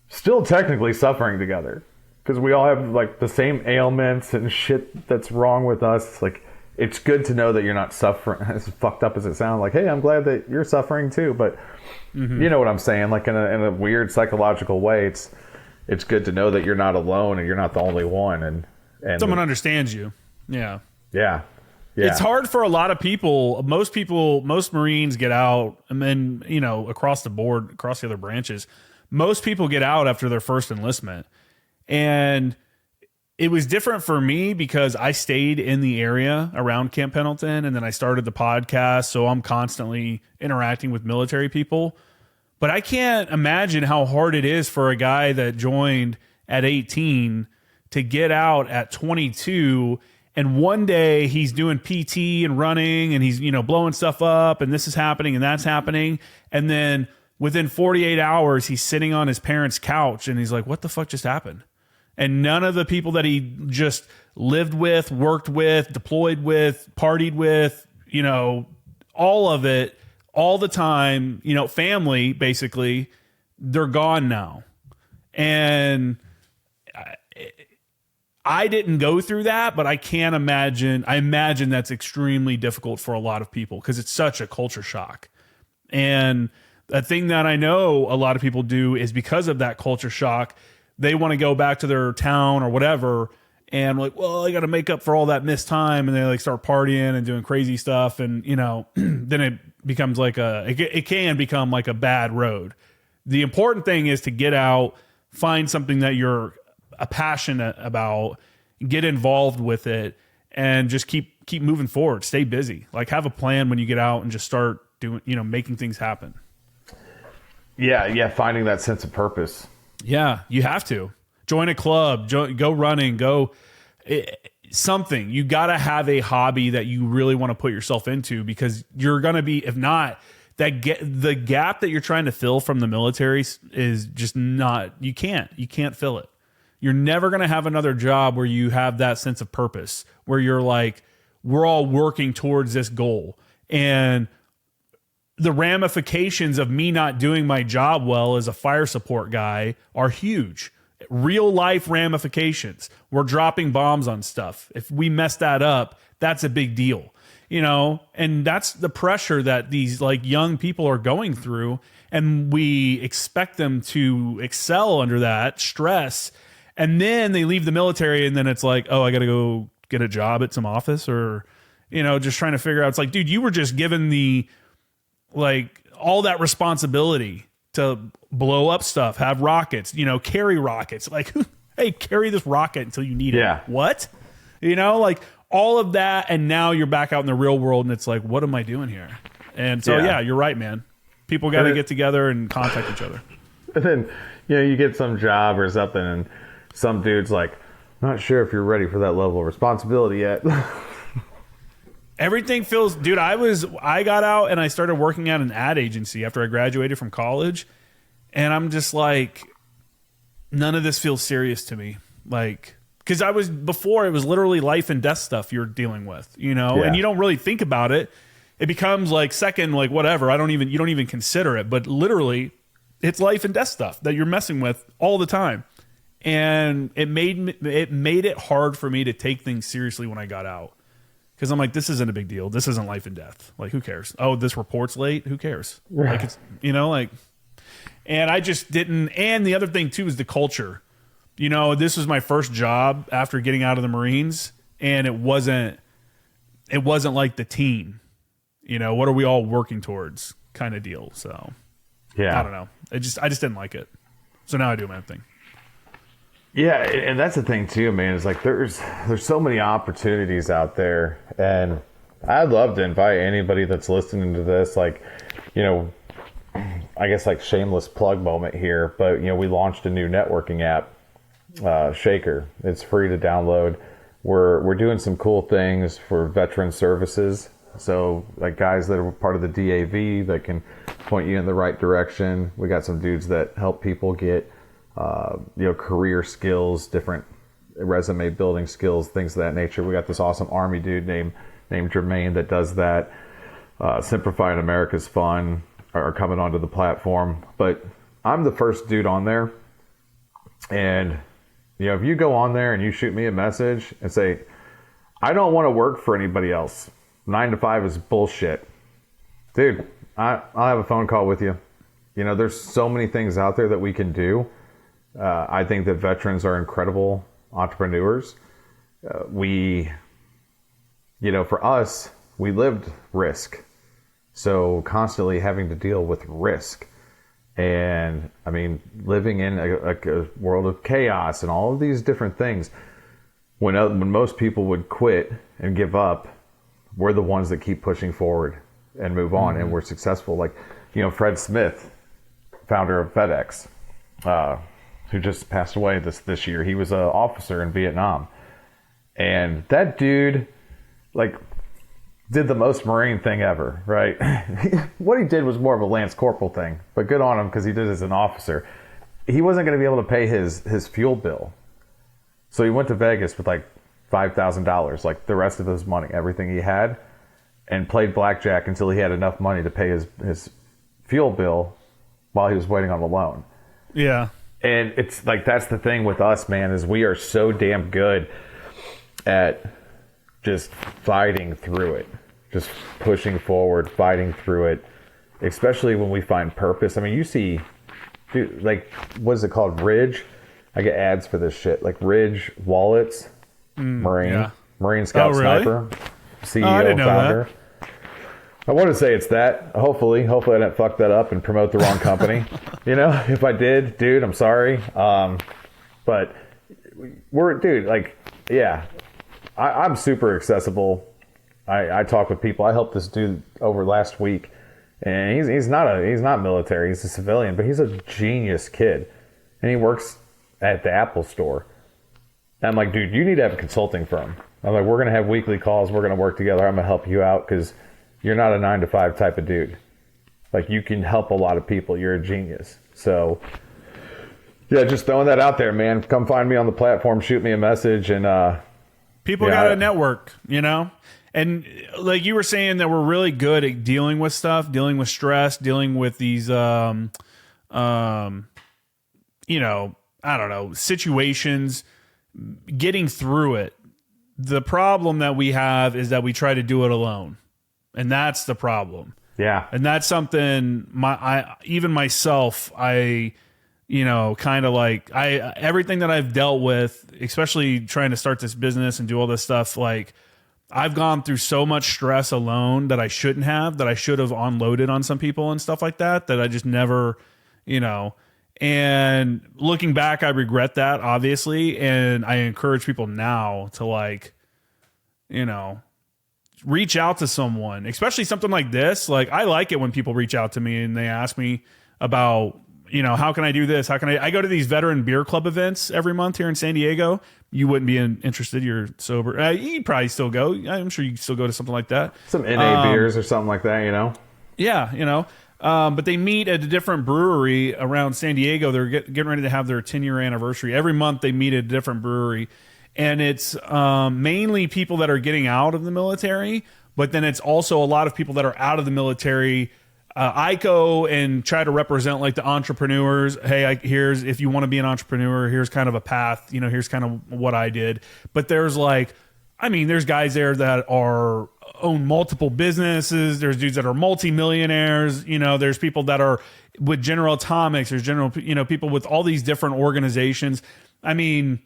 still technically suffering together, because we all have like the same ailments and shit that's wrong with us. Like, it's good to know that you're not suffering. As fucked up as it sounds, like, hey, I'm glad that you're suffering too. But you know what I'm saying? Like, in a weird psychological way, it's good to know that you're not alone and you're not the only one. And someone understands you. Yeah. Yeah. It's hard for a lot of people. Most Marines get out, and then, across the board, across the other branches, most people get out after their first enlistment. And it was different for me because I stayed in the area around Camp Pendleton, and then I started the podcast. So I'm constantly interacting with military people. But I can't imagine how hard it is for a guy that joined at 18 to get out at 22. And one day he's doing PT and running, and he's, blowing stuff up, and this is happening and that's happening. And then within 48 hours, he's sitting on his parents' couch and he's like, what the fuck just happened? And none of the people that he just lived with, worked with, deployed with, partied with, all of it, all the time, family, basically, they're gone now. And I didn't go through that, but I can't imagine. I imagine that's extremely difficult for a lot of people because it's such a culture shock. And the thing that I know a lot of people do is because of that culture shock, they want to go back to their town or whatever. And like, well, I got to make up for all that missed time. And they like start partying and doing crazy stuff. And, you know, then it becomes like it can become like a bad road. The important thing is to get out, find something that you're passionate about, get involved with it, and just keep moving forward. Stay busy. Like have a plan when you get out and just start doing, you know, making things happen. Yeah. Finding that sense of purpose. Yeah, you have to join a club, go running, something. You got to have a hobby that you really want to put yourself into, because you're going to be, if not, the gap that you're trying to fill from the military is just not, you can't fill it. You're never going to have another job where you have that sense of purpose, where you're like, we're all working towards this goal. And the ramifications of me not doing my job well as a fire support guy are huge. Real life ramifications. We're dropping bombs on stuff. If we mess that up, that's a big deal, you know? And that's the pressure that these like young people are going through. And we expect them to excel under that stress. And then they leave the military and then it's like, oh, I got to go get a job at some office, or, you know, just trying to figure out. It's like, dude, you were just given like all that responsibility to blow up stuff, have rockets, you know, carry rockets. Like, hey, carry this rocket until you need it. What? You know, like all of that. And now you're back out in the real world and it's like, what am I doing here? And so, yeah you're right, man. People got to get together and contact each other. And then, you know, you get some job or something and some dude's like, not sure if you're ready for that level of responsibility yet. Everything feels, dude, I got out and I started working at an ad agency after I graduated from college. And I'm just like, none of this feels serious to me. Like, because before it was literally life and death stuff you're dealing with, you know, and you don't really think about it. It becomes like second, like whatever. You don't even consider it, but literally it's life and death stuff that you're messing with all the time. And it made it hard for me to take things seriously when I got out. Because I'm like, this isn't a big deal. This isn't life and death. Like, who cares? Oh, this report's late. Who cares? Right. Like, it's, you know, like, and I just didn't. And the other thing too is the culture. You know, this was my first job after getting out of the Marines, and it wasn't like the team. You know, what are we all working towards kind of deal. So, yeah, I don't know. I just didn't like it. So now I do my own thing. Yeah, and that's the thing too, man. Is like there's so many opportunities out there, and I'd love to invite anybody that's listening to this. Like, you know, I guess like shameless plug moment here, but you know, we launched a new networking app, Shakker. It's free to download. We're doing some cool things for veteran services. So like guys that are part of the DAV that can point you in the right direction. We got some dudes that help people get you know, career skills, different resume building skills, things of that nature. We got this awesome Army dude named Jermaine that does that. Simplifying America's Fun are coming onto the platform, but I'm the first dude on there. And you know, if you go on there and you shoot me a message and say, I don't want to work for anybody else, 9 to 5 is bullshit, dude, I'll have a phone call with you. You know, there's so many things out there that we can do. I think that veterans are incredible entrepreneurs. You know, for us, we lived risk. So constantly having to deal with risk. And I mean, living in a world of chaos and all of these different things. When most people would quit and give up, we're the ones that keep pushing forward and move on, and we're successful. Like, you know, Fred Smith, founder of FedEx, who just passed away this year. He was an officer in Vietnam. And that dude, like, did the most Marine thing ever, right? What he did was more of a Lance Corporal thing, but good on him because he did it as an officer. He wasn't going to be able to pay his fuel bill. So he went to Vegas with like $5,000, like the rest of his money, everything he had, and played blackjack until he had enough money to pay his fuel bill while he was waiting on the loan. Yeah. And it's like, that's the thing with us, man, is we are so damn good at just fighting through it, just pushing forward, fighting through it, especially when we find purpose. I mean, you see, dude, like, what is it called? Ridge? I get ads for this shit. Like Ridge wallets, Marine Scout Sniper, CEO, I didn't know founder. that. I want to say it's that. Hopefully I didn't fuck that up and promote the wrong company. You know, if I did, dude, I'm sorry. But we're, dude, like, yeah, I'm super accessible. I talk with people. I helped this dude over last week, and he's not military. He's a civilian, but he's a genius kid, and he works at the Apple store. And I'm like, dude, you need to have a consulting firm. I'm like, we're gonna have weekly calls. We're gonna work together. I'm gonna help you out because you're not a 9-to-5 type of dude. Like, you can help a lot of people. You're a genius. So, yeah, just throwing that out there, man. Come find me on the platform. Shoot me a message. And people got a network, you know? And like you were saying, that we're really good at dealing with stuff, dealing with stress, dealing with these, you know, I don't know, situations, getting through it. The problem that we have is that we try to do it alone. And that's the problem. Yeah. And that's something even myself, you know, kind of like everything that I've dealt with, especially trying to start this business and do all this stuff, like I've gone through so much stress alone that I shouldn't have, that I should have unloaded on some people and stuff like that, that I just never, you know, and looking back, I regret that, obviously. And I encourage people now to, like, you know, reach out to someone, especially something like this. Like, I like it when people reach out to me and they ask me about, you know, how can I do this? How can I go to these veteran beer club events every month here in San Diego. You wouldn't be interested. You're sober. You'd probably still go. I'm sure you still go to something like that. Some NA beers or something like that, you know? Yeah, you know. But they meet at a different brewery around San Diego. They're getting ready to have their 10-year anniversary. Every month they meet at a different brewery. And it's mainly people that are getting out of the military, but then it's also a lot of people that are out of the military. I go and try to represent, like, the entrepreneurs. Hey, here's, if you want to be an entrepreneur, here's kind of a path. You know, here's kind of what I did. But there's, like, I mean, there's guys there that own multiple businesses. There's dudes that are multimillionaires. You know, there's people that are with General Atomics. There's people with all these different organizations. I mean,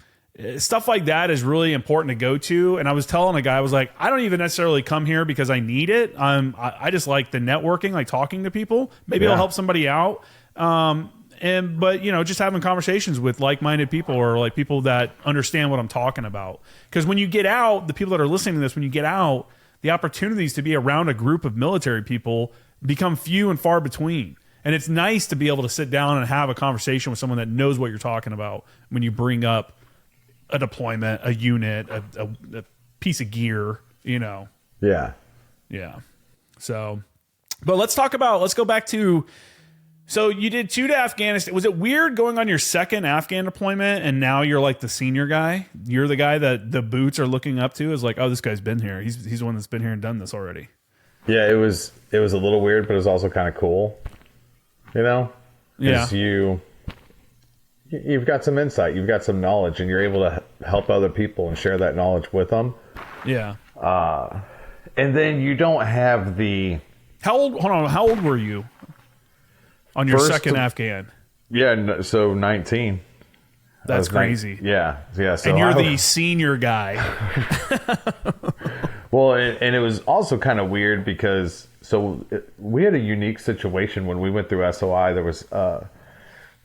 stuff like that is really important to go to. And I was telling a guy, I was like, I don't even necessarily come here because I need it. I just like the networking, like talking to people. Maybe I'll help somebody out. But, you know, just having conversations with like-minded people, or like people that understand what I'm talking about. Because when you get out, the people that are listening to this, when you get out, the opportunities to be around a group of military people become few and far between. And it's nice to be able to sit down and have a conversation with someone that knows what you're talking about when you bring up a deployment, a unit, a piece of gear, you know. Yeah. Yeah. So, but let's go back to, so you did 2 to Afghanistan. Was it weird going on your second Afghan deployment and now you're like the senior guy? You're the guy that the boots are looking up to, is like, oh, this guy's been here. He's the one that's been here and done this already. Yeah, it was a little weird, but it was also kind of cool. You know? Yeah. You've got some insight, you've got some knowledge, and you're able to help other people and share that knowledge with them. Yeah. And then you don't have the... How old were you on your second Afghan? Yeah, so 19. That's crazy. Yeah. So and you're the senior guy. Well, and it was also kind of weird because we had a unique situation when we went through SOI. There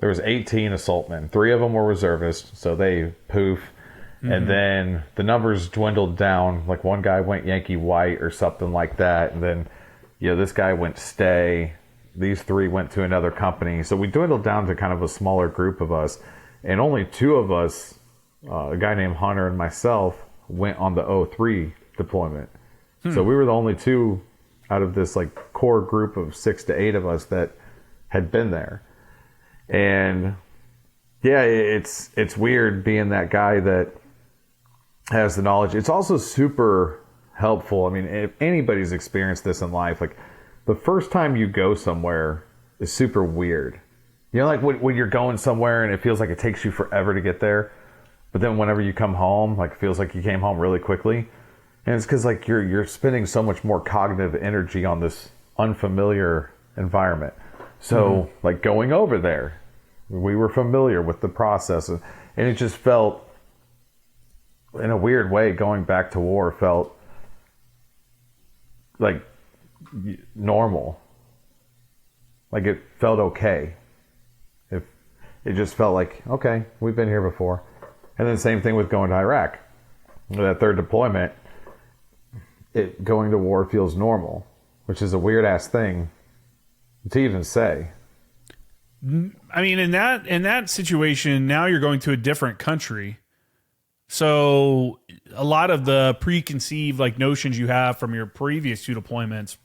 was 18 assaultmen. 3 of them were reservists, so they poof. Mm-hmm. And then the numbers dwindled down. Like, one guy went Yankee White or something like that. And then, you know, this guy went stay. These 3 went to another company. So we dwindled down to kind of a smaller group of us. And only 2 of us, a guy named Hunter and myself, went on the 03 deployment. So we were the only 2 out of this, like, core group of 6 to 8 of us that had been there. And yeah, it's weird being that guy that has the knowledge. It's also super helpful. I mean, if anybody's experienced this in life, like, the first time you go somewhere is super weird. You know, like when you're going somewhere and it feels like it takes you forever to get there, but then whenever you come home, like it feels like you came home really quickly. And it's because like you're spending so much more cognitive energy on this unfamiliar environment. So like going over there, we were familiar with the process, and it just felt, in a weird way, going back to war felt like normal. Like it felt okay. It just felt like, okay, we've been here before. And then same thing with going to Iraq. That third deployment, going to war feels normal, which is a weird ass thing to even say. I mean, in that situation, now you're going to a different country. So a lot of the preconceived like notions you have from your previous 2 deployments,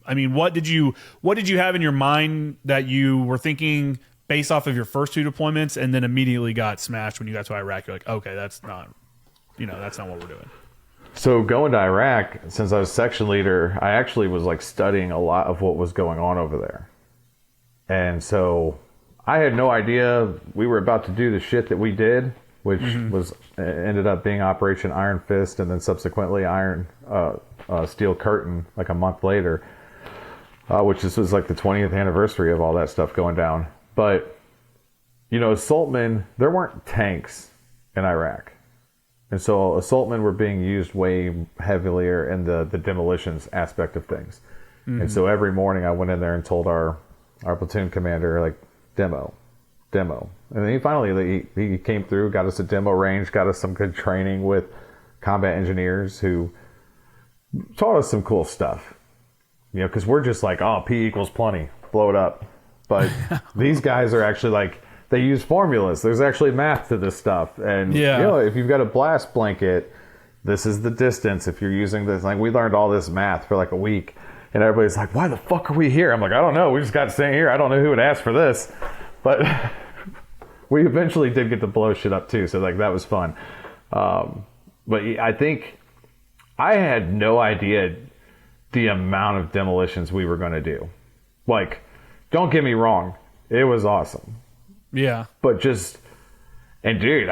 I mean, what did you have in your mind that you were thinking based off of your first 2 deployments, and then immediately got smashed when you got to Iraq? You're like, okay, that's not what we're doing. So going to Iraq, since I was section leader, I actually was like studying a lot of what was going on over there. And so I had no idea we were about to do the shit that we did, which ended up being Operation Iron Fist, and then subsequently Steel Curtain like a month later, which was like the 20th anniversary of all that stuff going down. But, you know, assaultmen, there weren't tanks in Iraq. And so assaultmen were being used way heavier in the demolitions aspect of things. And so every morning I went in there and told our platoon commander, like, demo. And then he came through, got us a demo range, got us some good training with combat engineers who taught us some cool stuff. You know, because we're just like, oh, P equals plenty, blow it up. But these guys are actually like, they use formulas. There's actually math to this stuff. And, you know, if you've got a blast blanket, this is the distance. If you're using this, like, we learned all this math for like a week. And everybody's like, why the fuck are we here? I'm like, I don't know. We just got to stay here. I don't know who would ask for this. But we eventually did get to blow shit up too. So like, that was fun. But I think I had no idea the amount of demolitions we were going to do. Like, don't get me wrong. It was awesome. Yeah. But just, and dude,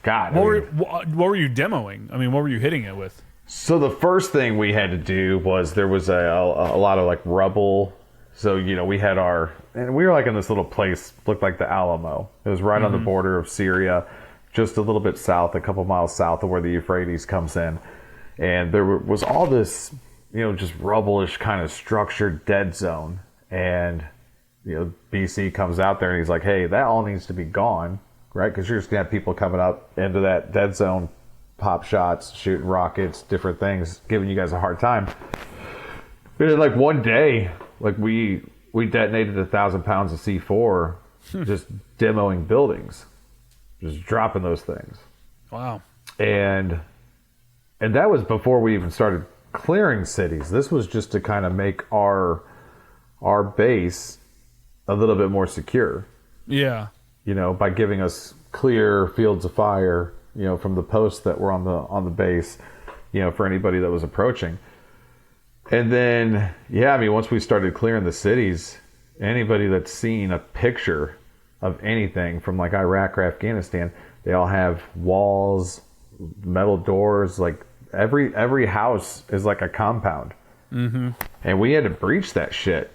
God. What were you demoing? I mean, what were you hitting it with? So the first thing we had to do was there was a lot of like rubble. So, you know, we had and we were like in this little place, looked like the Alamo. It was right on the border of Syria, just a little bit south, a couple miles south of where the Euphrates comes in. And there was all this, you know, just rubble-ish kind of structured dead zone. And, you know, BC comes out there and he's like, hey, that all needs to be gone, right? Because you're just going to have people coming up into that dead zone, pop shots, shooting rockets, different things, giving you guys a hard time. And then, like, one day, like, we detonated 1,000 pounds of C4 just demoing buildings, just dropping those things. Wow. And that was before we even started clearing cities. This was just to kind of make our base a little bit more secure. Yeah. You know, by giving us clear fields of fire, you know, from the posts that were on the base, you know, for anybody that was approaching. And then, yeah, I mean, once we started clearing the cities, anybody that's seen a picture of anything from like Iraq or Afghanistan, they all have walls, metal doors, like every house is like a compound. And we had to breach that shit.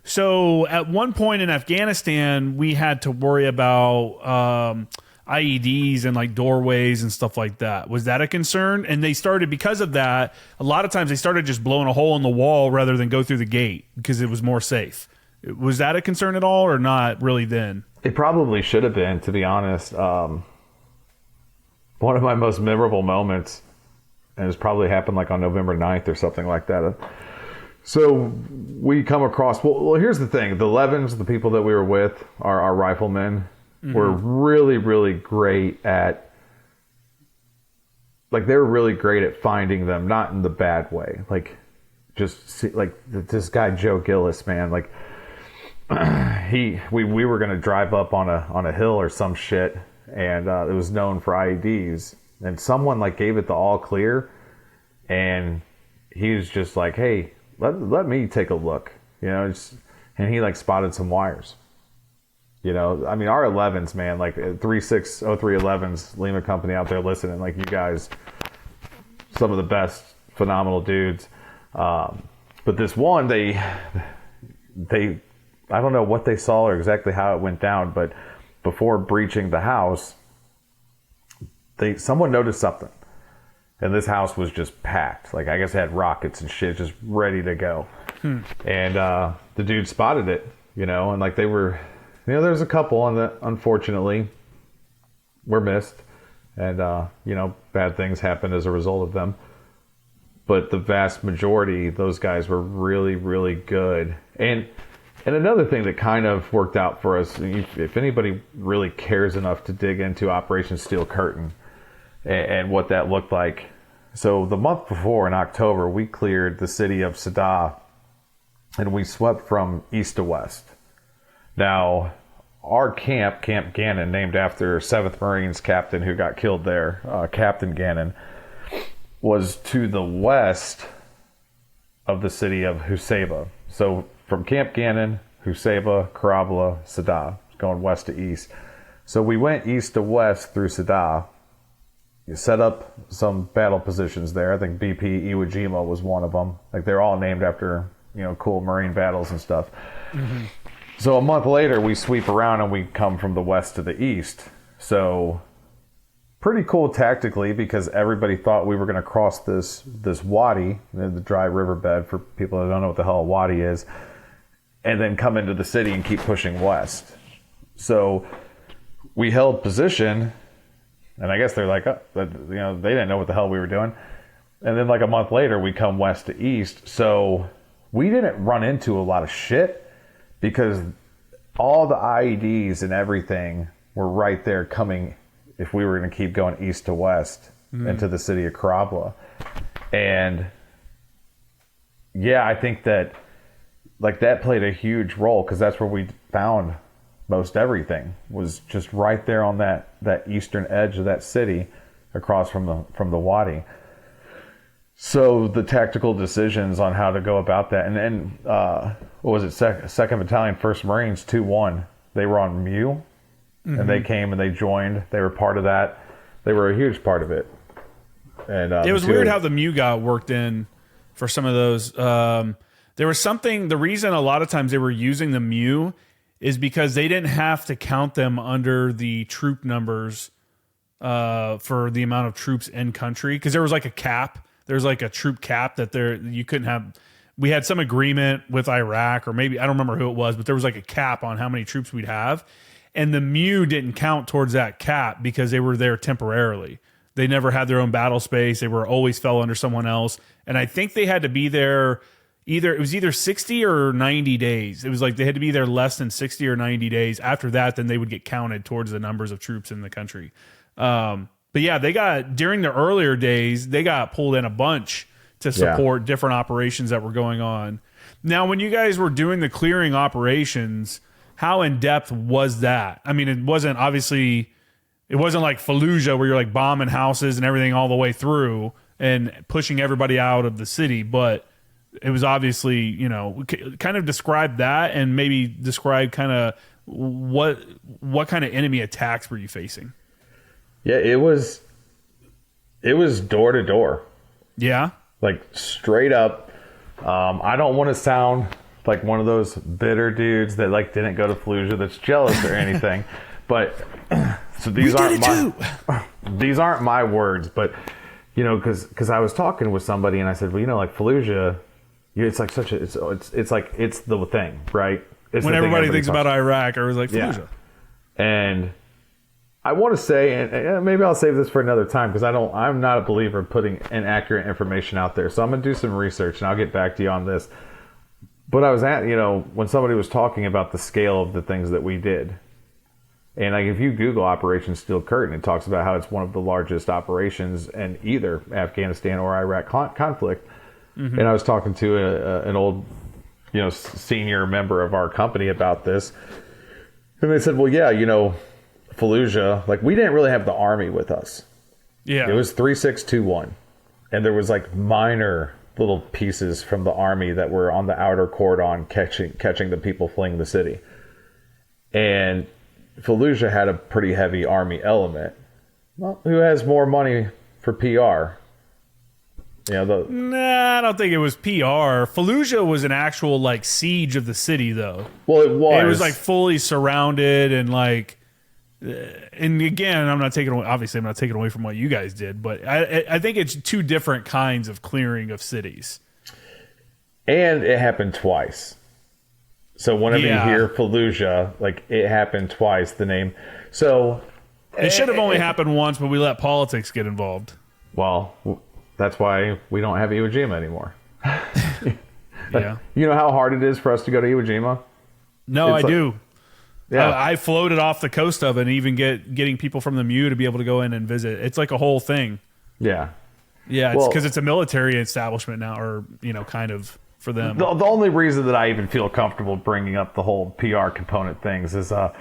So at one point in Afghanistan, we had to worry about IEDs and like doorways and stuff like that. Was that a concern? And they started, because of that, a lot of times they started just blowing a hole in the wall rather than go through the gate because it was more safe. Was that a concern at all, or not really then? It probably should have been, to be honest. One of my most memorable moments, and it's probably happened like on November 9th or something like that. So we come across, well, here's the thing. The 11s, the people that we were with, our riflemen, were really, really great at, like, they were really great at finding them, not in the bad way. Like, just see, like, this guy, Joe Gillis, man, like, we were going to drive up on a hill or some shit, and it was known for IEDs, and someone, like, gave it the all clear, and he was just like, hey, let me take a look. And he like spotted some wires. I mean, our 11s, man, like 360311s, Lima Company out there listening, like you guys, some of the best, phenomenal dudes. But this one, they, I don't know what they saw or exactly how it went down, but before breaching the house, someone noticed something. And this house was just packed. Like, I guess it had rockets and shit just ready to go. And the dude spotted it, and like they were, there's a couple on that, unfortunately, were missed. And, bad things happened as a result of them. But the vast majority, those guys were really, really good. And another thing that kind of worked out for us, if anybody really cares enough to dig into Operation Steel Curtain and what that looked like. So the month before, in October, we cleared the city of Saddah, and we swept from east to west. Now, our Camp Gannon, named after 7th Marines captain who got killed there, Captain Gannon, was to the west of the city of Husaybah. So from Camp Gannon, Husaybah, Karabla, Saddah, going west to east. So we went east to west through Saddah. You set up some battle positions there. I think BP Iwo Jima was one of them. Like, they're all named after, cool Marine battles and stuff. Mm-hmm. So a month later, we sweep around and we come from the west to the east. So pretty cool tactically, because everybody thought we were going to cross this wadi, the dry riverbed, for people that don't know what the hell a wadi is, and then come into the city and keep pushing west. So we held position, and I guess they're like, they didn't know what the hell we were doing. And then like a month later, we come west to east. So we didn't run into a lot of shit, because all the IEDs and everything were right there coming, if we were going to keep going east to west into the city of Karabla. And yeah, I think that like that played a huge role, because that's where we found most everything, was just right there on that eastern edge of that city, across from the wadi. So the tactical decisions on how to go about that, and then what was it, 2nd Battalion, 1st Marines, 2-1, they were on Mew, and they came and they joined. They were part of that. They were a huge part of it. And it was weird how the Mew got worked in for some of those. There was something, the reason a lot of times they were using the Mew is because they didn't have to count them under the troop numbers for the amount of troops in country, because there was like a cap. There's like a troop cap that you couldn't have. We had some agreement with Iraq, or maybe, I don't remember who it was, but there was like a cap on how many troops we'd have. And the Mew didn't count towards that cap because they were there temporarily. They never had their own battle space. They were always fell under someone else. And I think they had to be there it was either 60 or 90 days. It was like they had to be there less than 60 or 90 days. After that, then they would get counted towards the numbers of troops in the country. But yeah, during the earlier days, they got pulled in a bunch to support different operations that were going on. Now, when you guys were doing the clearing operations, how in depth was that? I mean, it wasn't like Fallujah where you're like bombing houses and everything all the way through and pushing everybody out of the city, but it was obviously, kind of describe that, and maybe describe kind of what kind of enemy attacks were you facing? Yeah, it was door to door. Yeah. Like straight up. I don't want to sound like one of those bitter dudes that like didn't go to Fallujah that's jealous or anything, but so these aren't my words, but because I was talking with somebody and I said, well, like Fallujah, it's like it's the thing, right? It's when everybody thinks about Iraq, or it was like Fallujah. Yeah. And I want to say, and maybe I'll save this for another time, because I'm not a believer in putting inaccurate information out there. So I'm going to do some research and I'll get back to you on this. But I was when somebody was talking about the scale of the things that we did, and like if you Google Operation Steel Curtain, it talks about how it's one of the largest operations in either Afghanistan or Iraq conflict. Mm-hmm. And I was talking to an old, senior member of our company about this, and they said, well, yeah, Fallujah, like we didn't really have the army with us. Yeah, it was 3621, and there was like minor little pieces from the army that were on the outer cordon catching the people fleeing the city. And Fallujah had a pretty heavy army element. Well, who has more money for PR? Nah, I don't think it was PR. Fallujah was an actual like siege of the city, though. Well, it was. It was like fully surrounded and like. And again, I'm not taking away from what you guys did, but I think it's two different kinds of clearing of cities. And it happened twice. So whenever you hear Fallujah, like it happened twice. The name. So it should have only happened once, but we let politics get involved. Well, that's why we don't have Iwo Jima anymore. Yeah. You know how hard it is for us to go to Iwo Jima? No, I do. Yeah. I floated off the coast of it and even getting people from the MU to be able to go in and visit. It's like a whole thing. Yeah. Yeah, it's because it's a military establishment now, or, kind of for them. The only reason that I even feel comfortable bringing up the whole PR component things is I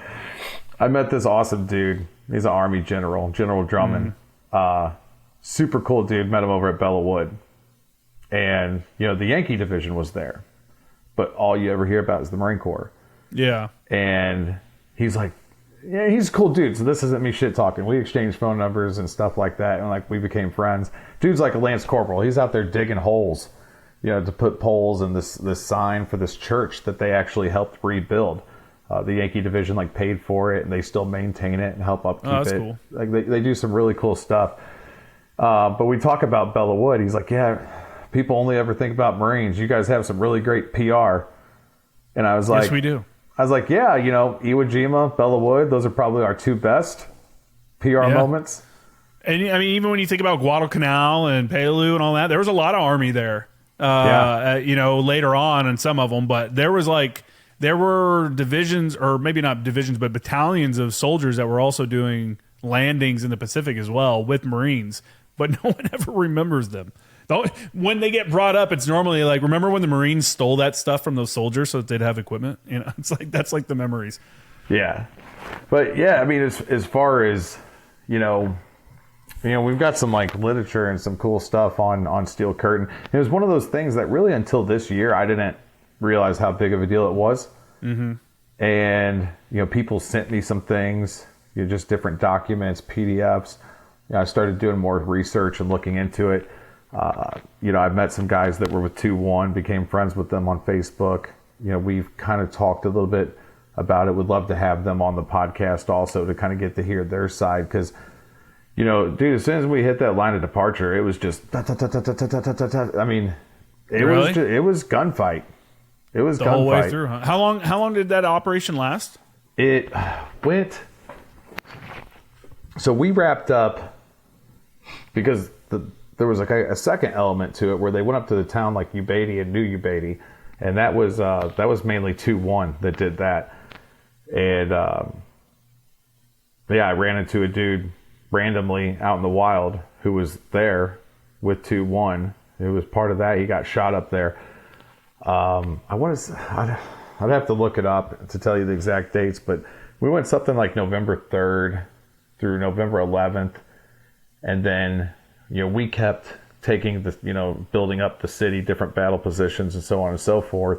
met this awesome dude. He's an Army general, General Drummond. Super cool dude. Met him over at Bella Wood. And, the Yankee division was there. But all you ever hear about is the Marine Corps. Yeah. And he's like, yeah, he's a cool dude. So this isn't me shit talking. We exchanged phone numbers and stuff like that. And like we became friends. Dude's like a Lance Corporal. He's out there digging holes, to put poles in this sign for this church that they actually helped rebuild. The Yankee division like paid for it and they still maintain it and help upkeep that's it. Cool. Like they do some really cool stuff. But we talk about Bella Wood. He's like, yeah, people only ever think about Marines. You guys have some really great PR. And I was like, yes, we do. I was like, yeah, Iwo Jima, Bella Wood, those are probably our two best PR moments. And I mean, even when you think about Guadalcanal and Peleliu and all that, there was a lot of Army there, later on and some of them, but there were divisions, or maybe not divisions, but battalions of soldiers that were also doing landings in the Pacific as well with Marines, but no one ever remembers them. When they get brought up, it's normally like, remember when the Marines stole that stuff from those soldiers so that they'd have equipment? It's like, that's like the memories. Yeah. But yeah, I mean, as far as, we've got some like literature and some cool stuff on Steel Curtain. It was one of those things that really until this year, I didn't realize how big of a deal it was. Mm-hmm. And, people sent me some things, just different documents, PDFs. I started doing more research and looking into it. I've met some guys that were with 2-1, became friends with them on Facebook. We've kind of talked a little bit about it. Would love to have them on the podcast also to kind of get to hear their side. Because, dude, as soon as we hit that line of departure, it was just, I mean, it was gunfight. It was the gunfight. whole way through. Huh? How long did that operation last? It went. So we wrapped up because there was like a second element to it where they went up to the town like Ubaidi and New Ubaidi, and that was mainly 2-1 that did that. And I ran into a dude randomly out in the wild who was there with 2-1. Who was part of that. He got shot up there. I'd have to look it up to tell you the exact dates, but we went something like November 3rd through November 11th, and then we kept taking the building up the city, different battle positions, and so on and so forth,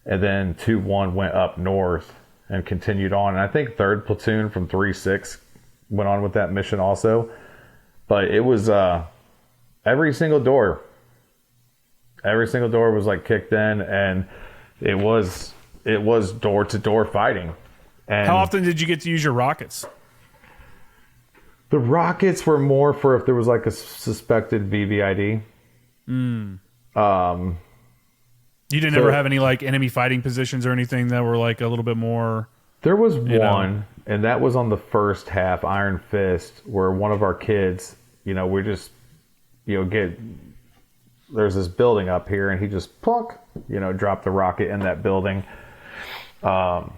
and then 2-1 went up north and continued on, and I think 3rd Platoon from 3-6 went on with that mission also, but it was every single door was like kicked in, and it was door to door fighting. And how often did you get to use your rockets? The rockets were more for if there was like a suspected VVID. You didn't ever have any like enemy fighting positions or anything that were like a little bit more. There was one, and that was on the first half, Iron Fist, where one of our kids, we're just, there's this building up here, and he just plunk, dropped the rocket in that building. But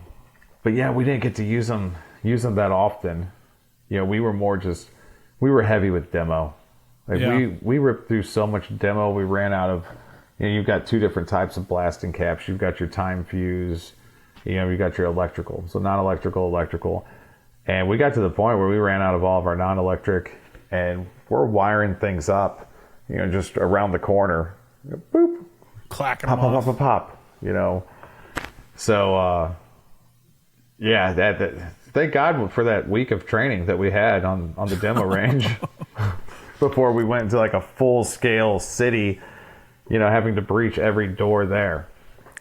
yeah, we didn't get to use them that often. We were more just, we were heavy with demo. Like we ripped through so much demo. We ran out of, you've got two different types of blasting caps. You've got your time fuse, you got your electrical. So non-electrical, electrical. And we got to the point where we ran out of all of our non-electric, and we're wiring things up, just around the corner boop, Clacking pop, them pop, off. pop, pop, pop. You know. So yeah, that thank God for that week of training that we had on the demo range before we went into like a full scale city. You know, having to breach every door there.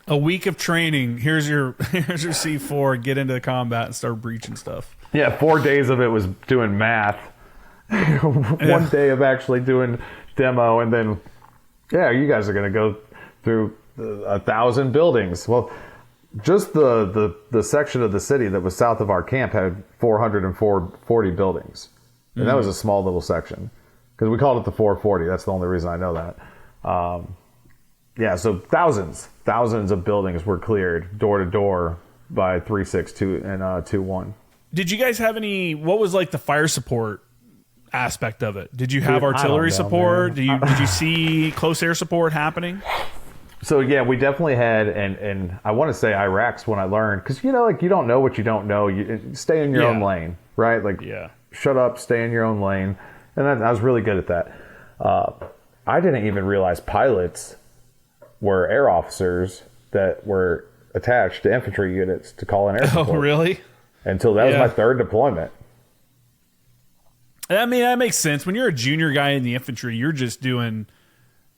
A week of training. Here's your C4. Get into the combat and start breaching stuff. Yeah, 4 days of it was doing math. One day of actually doing demo, and then yeah, you guys are gonna go through 1,000 buildings. Well, just the section of the city that was south of our camp had 440 buildings, and that was a small little section because we called it the 440. That's the only reason I know that. Yeah, so thousands of buildings were cleared door to door by 362 and 21. Did you guys have any? What was like the fire support aspect of it? Did you have Dude, artillery I don't know, support? man. Did you see close air support happening? So yeah, we definitely had, and I want to say Iraq's when I learned, because you know, like you don't know what you don't know. You stay in your own lane, right? Like, shut up, stay in your own lane, and I was really good at that. I didn't even realize pilots were air officers that were attached to infantry units to call in air support. Oh, really? Until that was my third deployment. I mean, that makes sense. When you're a junior guy in the infantry, you're just doing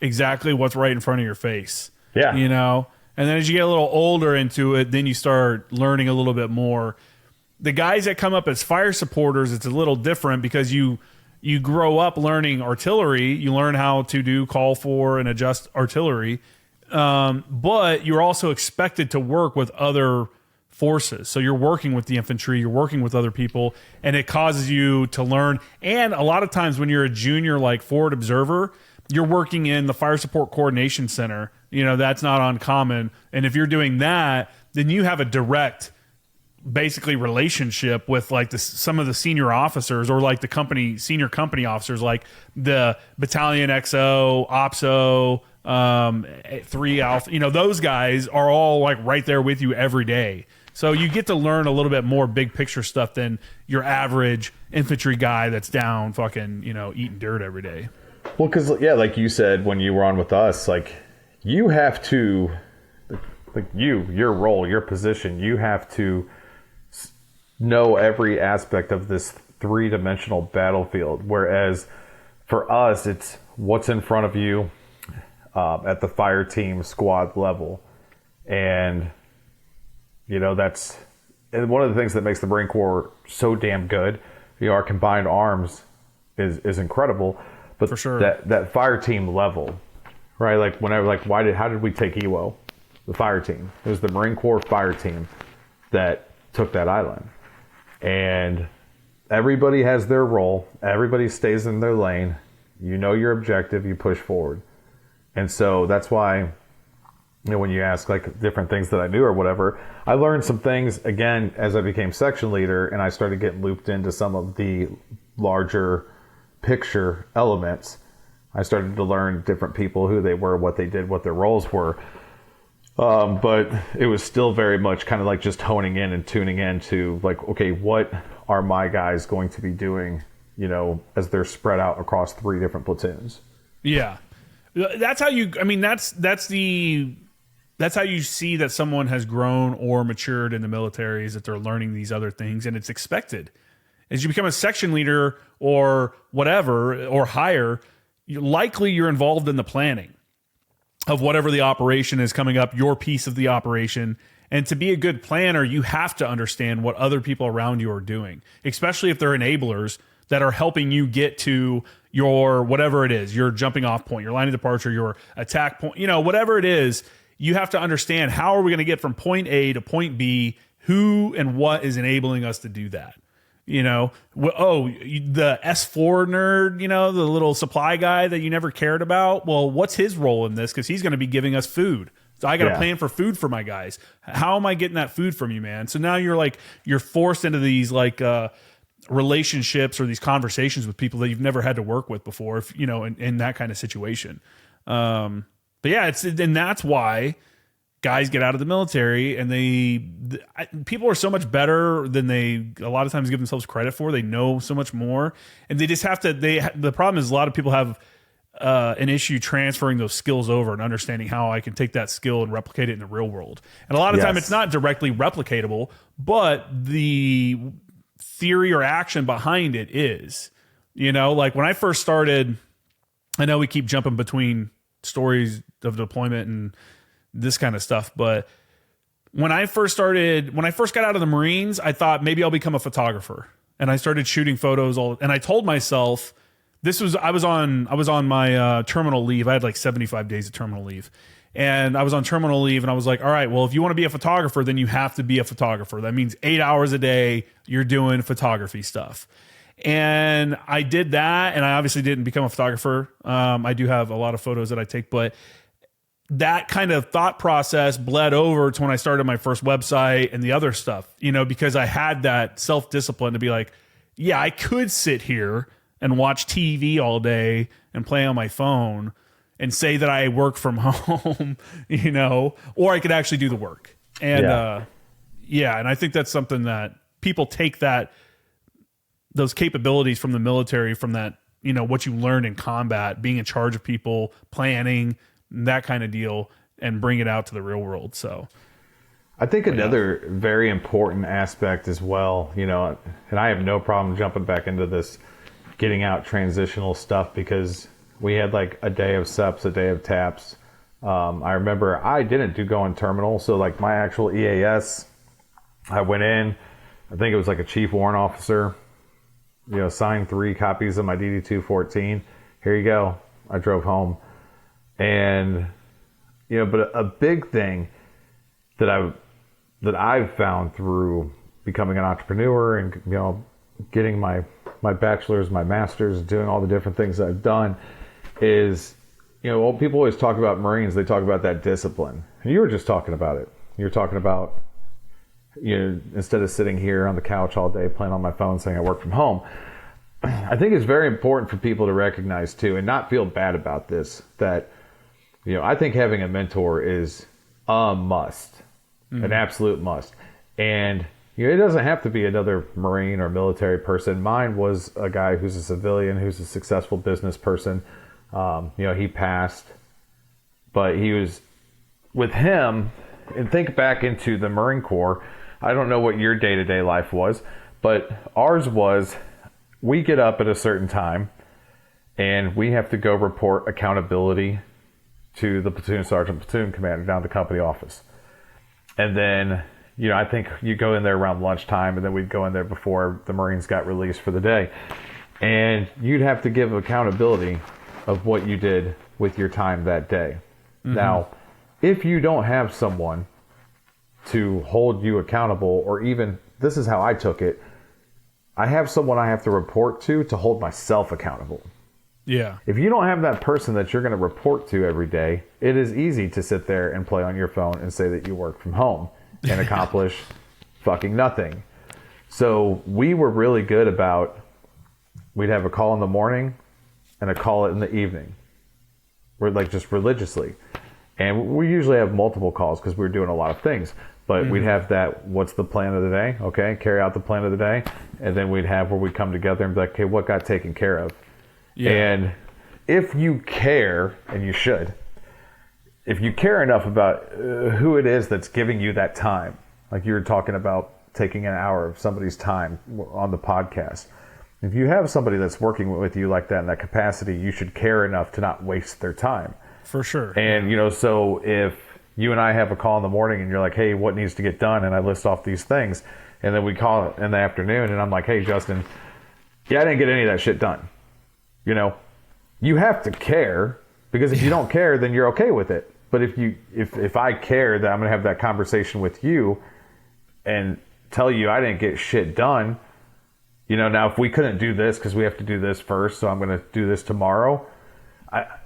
exactly what's right in front of your face. Yeah. You know? And then as you get a little older into it, then you start learning a little bit more. The guys that come up as fire supporters, it's a little different because you grow up learning artillery. You learn how to do call for and adjust artillery. But you're also expected to work with other forces. So you're working with the infantry, you're working with other people, and it causes you to learn. And a lot of times when you're a junior, like forward observer, you're working in the Fire Support Coordination Center. You know, that's not uncommon. And if you're doing that, then you have a direct basically relationship with like some of the senior officers or like the senior company officers, like the Battalion XO, OPSO, 3 Alpha, you know, those guys are all like right there with you every day. So you get to learn a little bit more big picture stuff than your average infantry guy that's down fucking, you know, eating dirt every day. Well, because, yeah, like you said when you were on with us, like you have to, like your role, your position, you have to know every aspect of this three-dimensional battlefield. Whereas for us, it's what's in front of you at the fire team squad level. And, you know, that's one of the things that makes the Marine Corps so damn good. You know, our combined arms is incredible. But for sure, that fire team level, right? Like whenever, like, how did we take EWO? The fire team. It was the Marine Corps fire team that took that island. And everybody has their role. Everybody stays in their lane. You know your objective. You push forward. And so that's why, you know, when you ask like different things that I knew or whatever, I learned some things again as I became section leader and I started getting looped into some of the larger picture elements. I started to learn different people, who they were, what they did, what their roles were. But it was still very much kind of like just honing in and tuning in to like, okay, what are my guys going to be doing, you know, as they're spread out across 3 different platoons? Yeah. That's how you, I mean, that's how you see that someone has grown or matured in the military, is that they're learning these other things, and it's expected. As you become a section leader or whatever, or higher, you're involved in the planning of whatever the operation is coming up, your piece of the operation. And to be a good planner, you have to understand what other people around you are doing, especially if they're enablers that are helping you get to your whatever it is, your jumping off point, your line of departure, your attack point, you know, whatever it is. You have to understand, how are we going to get from point A to point B? Who and what is enabling us to do that? You know, the S4 nerd, you know, the little supply guy that you never cared about. Well, what's his role in this? Because he's going to be giving us food. So I got to plan for food for my guys. How am I getting that food from you, man? So now you're forced into these like relationships or these conversations with people that you've never had to work with before, if, you know, in that kind of situation. But yeah, and that's why guys get out of the military, and people are so much better than they a lot of times give themselves credit for. They know so much more, and they just have to. The problem is a lot of people have an issue transferring those skills over and understanding how I can take that skill and replicate it in the real world. And a lot of time it's not directly replicatable, but the theory or action behind it is, you know, like when I first started, I know we keep jumping between stories of deployment and this kind of stuff, but when I first got out of the Marines, I thought maybe I'll become a photographer. And I started shooting photos and I told myself, I was on my terminal leave. I had like 75 days of terminal leave. And I was on terminal leave and I was like, all right, well, if you want to be a photographer, then you have to be a photographer. That means 8 hours a day, you're doing photography stuff. And I did that. And I obviously didn't become a photographer. I do have a lot of photos that I take, but that kind of thought process bled over to when I started my first website and the other stuff, you know, because I had that self-discipline to be like, yeah, I could sit here and watch TV all day and play on my phone and say that I work from home, you know, or I could actually do the work. And and I think that's something that people take those capabilities from the military, from that, you know, what you learned in combat, being in charge of people, planning, that kind of deal, and bring it out to the real world. So I think another very important aspect as well, you know, and I have no problem jumping back into this getting out transitional stuff, because we had like a day of SEPs, a day of TAPs. I remember I didn't do going terminal. So like my actual EAS, I went in, I think it was like a chief warrant officer, you know, signed 3 copies of my DD-214. Here you go. I drove home. And, you know, but a big thing that I've found through becoming an entrepreneur and, you know, getting my bachelor's, my master's, doing all the different things that I've done is, you know, people always talk about Marines, they talk about that discipline. And you were just talking about it. You're talking about, you know, instead of sitting here on the couch all day playing on my phone saying I work from home, I think it's very important for people to recognize too, and not feel bad about this, that, you know, I think having a mentor is a must, an absolute must. And, you know, it doesn't have to be another Marine or military person. Mine was a guy who's a civilian, who's a successful business person. You know, he passed, but he was with him. And think back into the Marine Corps. I don't know what your day-to-day life was, but ours was, we get up at a certain time and we have to go report accountability to the platoon sergeant, platoon commander down at the company office. And then, you know, I think you go in there around lunchtime, and then we'd go in there before the Marines got released for the day. And you'd have to give accountability of what you did with your time that day. Now, if you don't have someone to hold you accountable, or even, this is how I took it, I have someone I have to report to hold myself accountable. yeah, If you don't have that person that you're going to report to every day, it is easy to sit there and play on your phone and say that you work from home and accomplish fucking nothing. So we were really good about, we'd have a call in the morning and a call in the evening. We're like just religiously. And we usually have multiple calls because we were doing a lot of things. But we'd have that, what's the plan of the day? Okay, carry out the plan of the day. And then we'd have where we come together and be like, okay, what got taken care of? Yeah. And if you care, and you should, if you care enough about who it is that's giving you that time, like you were talking about taking an hour of somebody's time on the podcast. If you have somebody that's working with you like that in that capacity, you should care enough to not waste their time. For sure. And, you know, so if you and I have a call in the morning and you're like, hey, what needs to get done? And I list off these things. And then we call in the afternoon and I'm like, hey, Justin, yeah, I didn't get any of that shit done. You know, you have to care, because if you don't care, then you're okay with it. But if I care that I'm going to have that conversation with you and tell you I didn't get shit done, you know, now if we couldn't do this because we have to do this first, so I'm going to do this tomorrow.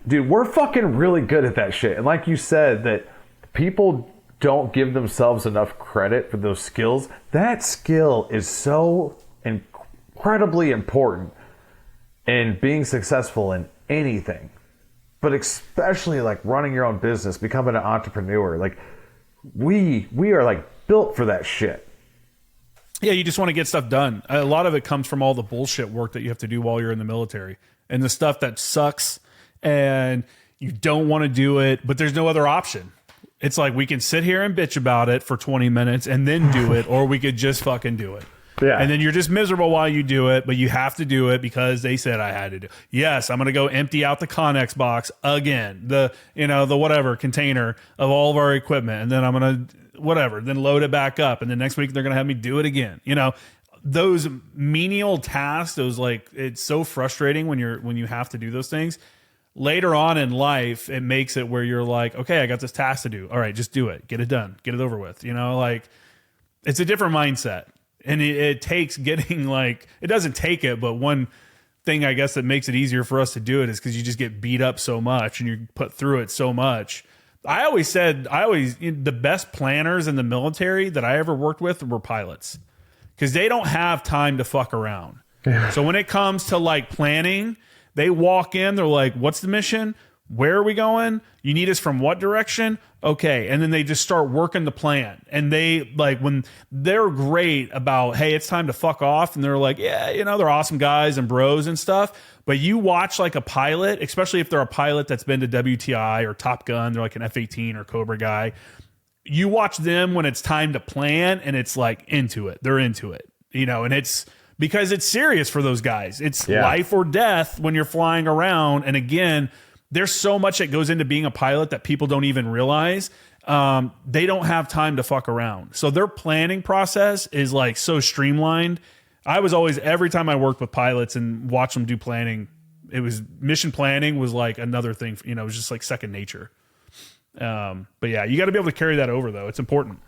Dude, we're fucking really good at that shit. And like you said, that people don't give themselves enough credit for those skills. That skill is so incredibly important in being successful in anything, but especially like running your own business, becoming an entrepreneur. Like we are like built for that shit. Yeah, you just want to get stuff done. A lot of it comes from all the bullshit work that you have to do while you're in the military, and the stuff that sucks and you don't want to do it, but there's no other option. It's like, we can sit here and bitch about it for 20 minutes and then do it, or we could just fucking do it. Yeah. And then you're just miserable while you do it, but you have to do it because they said I had to do it. Yes, I'm going to go empty out the Connex box again, the whatever container of all of our equipment. And then I'm going to then load it back up. And then next week they're going to have me do it again. Those menial tasks, it's so frustrating when you have to do those things. Later on in life, it makes it where you're like, okay, I got this task to do. All right, just do it. Get it done. Get it over with. It's a different mindset. And it takes getting it doesn't take it, but one thing I guess that makes it easier for us to do it is because you just get beat up so much and you put through it so much. The best planners in the military that I ever worked with were pilots, because they don't have time to fuck around. So when it comes to planning, they walk in, they're like, what's the mission? Where are we going? You need us from what direction? Okay. And then they just start working the plan. And they when they're great about, hey, it's time to fuck off. And they're like, yeah, they're awesome guys and bros and stuff. But you watch a pilot, especially if they're a pilot that's been to WTI or Top Gun, they're like an F-18 or Cobra guy. You watch them when it's time to plan, and it's into it. They're into it, and it's because it's serious for those guys. It's life or death when you're flying around. And again, there's so much that goes into being a pilot that people don't even realize. They don't have time to fuck around. So their planning process is so streamlined. I was always, every time I worked with pilots and watched them do planning, it was mission planning was another thing, it was just second nature. But yeah, you got to be able to carry that over though. It's important.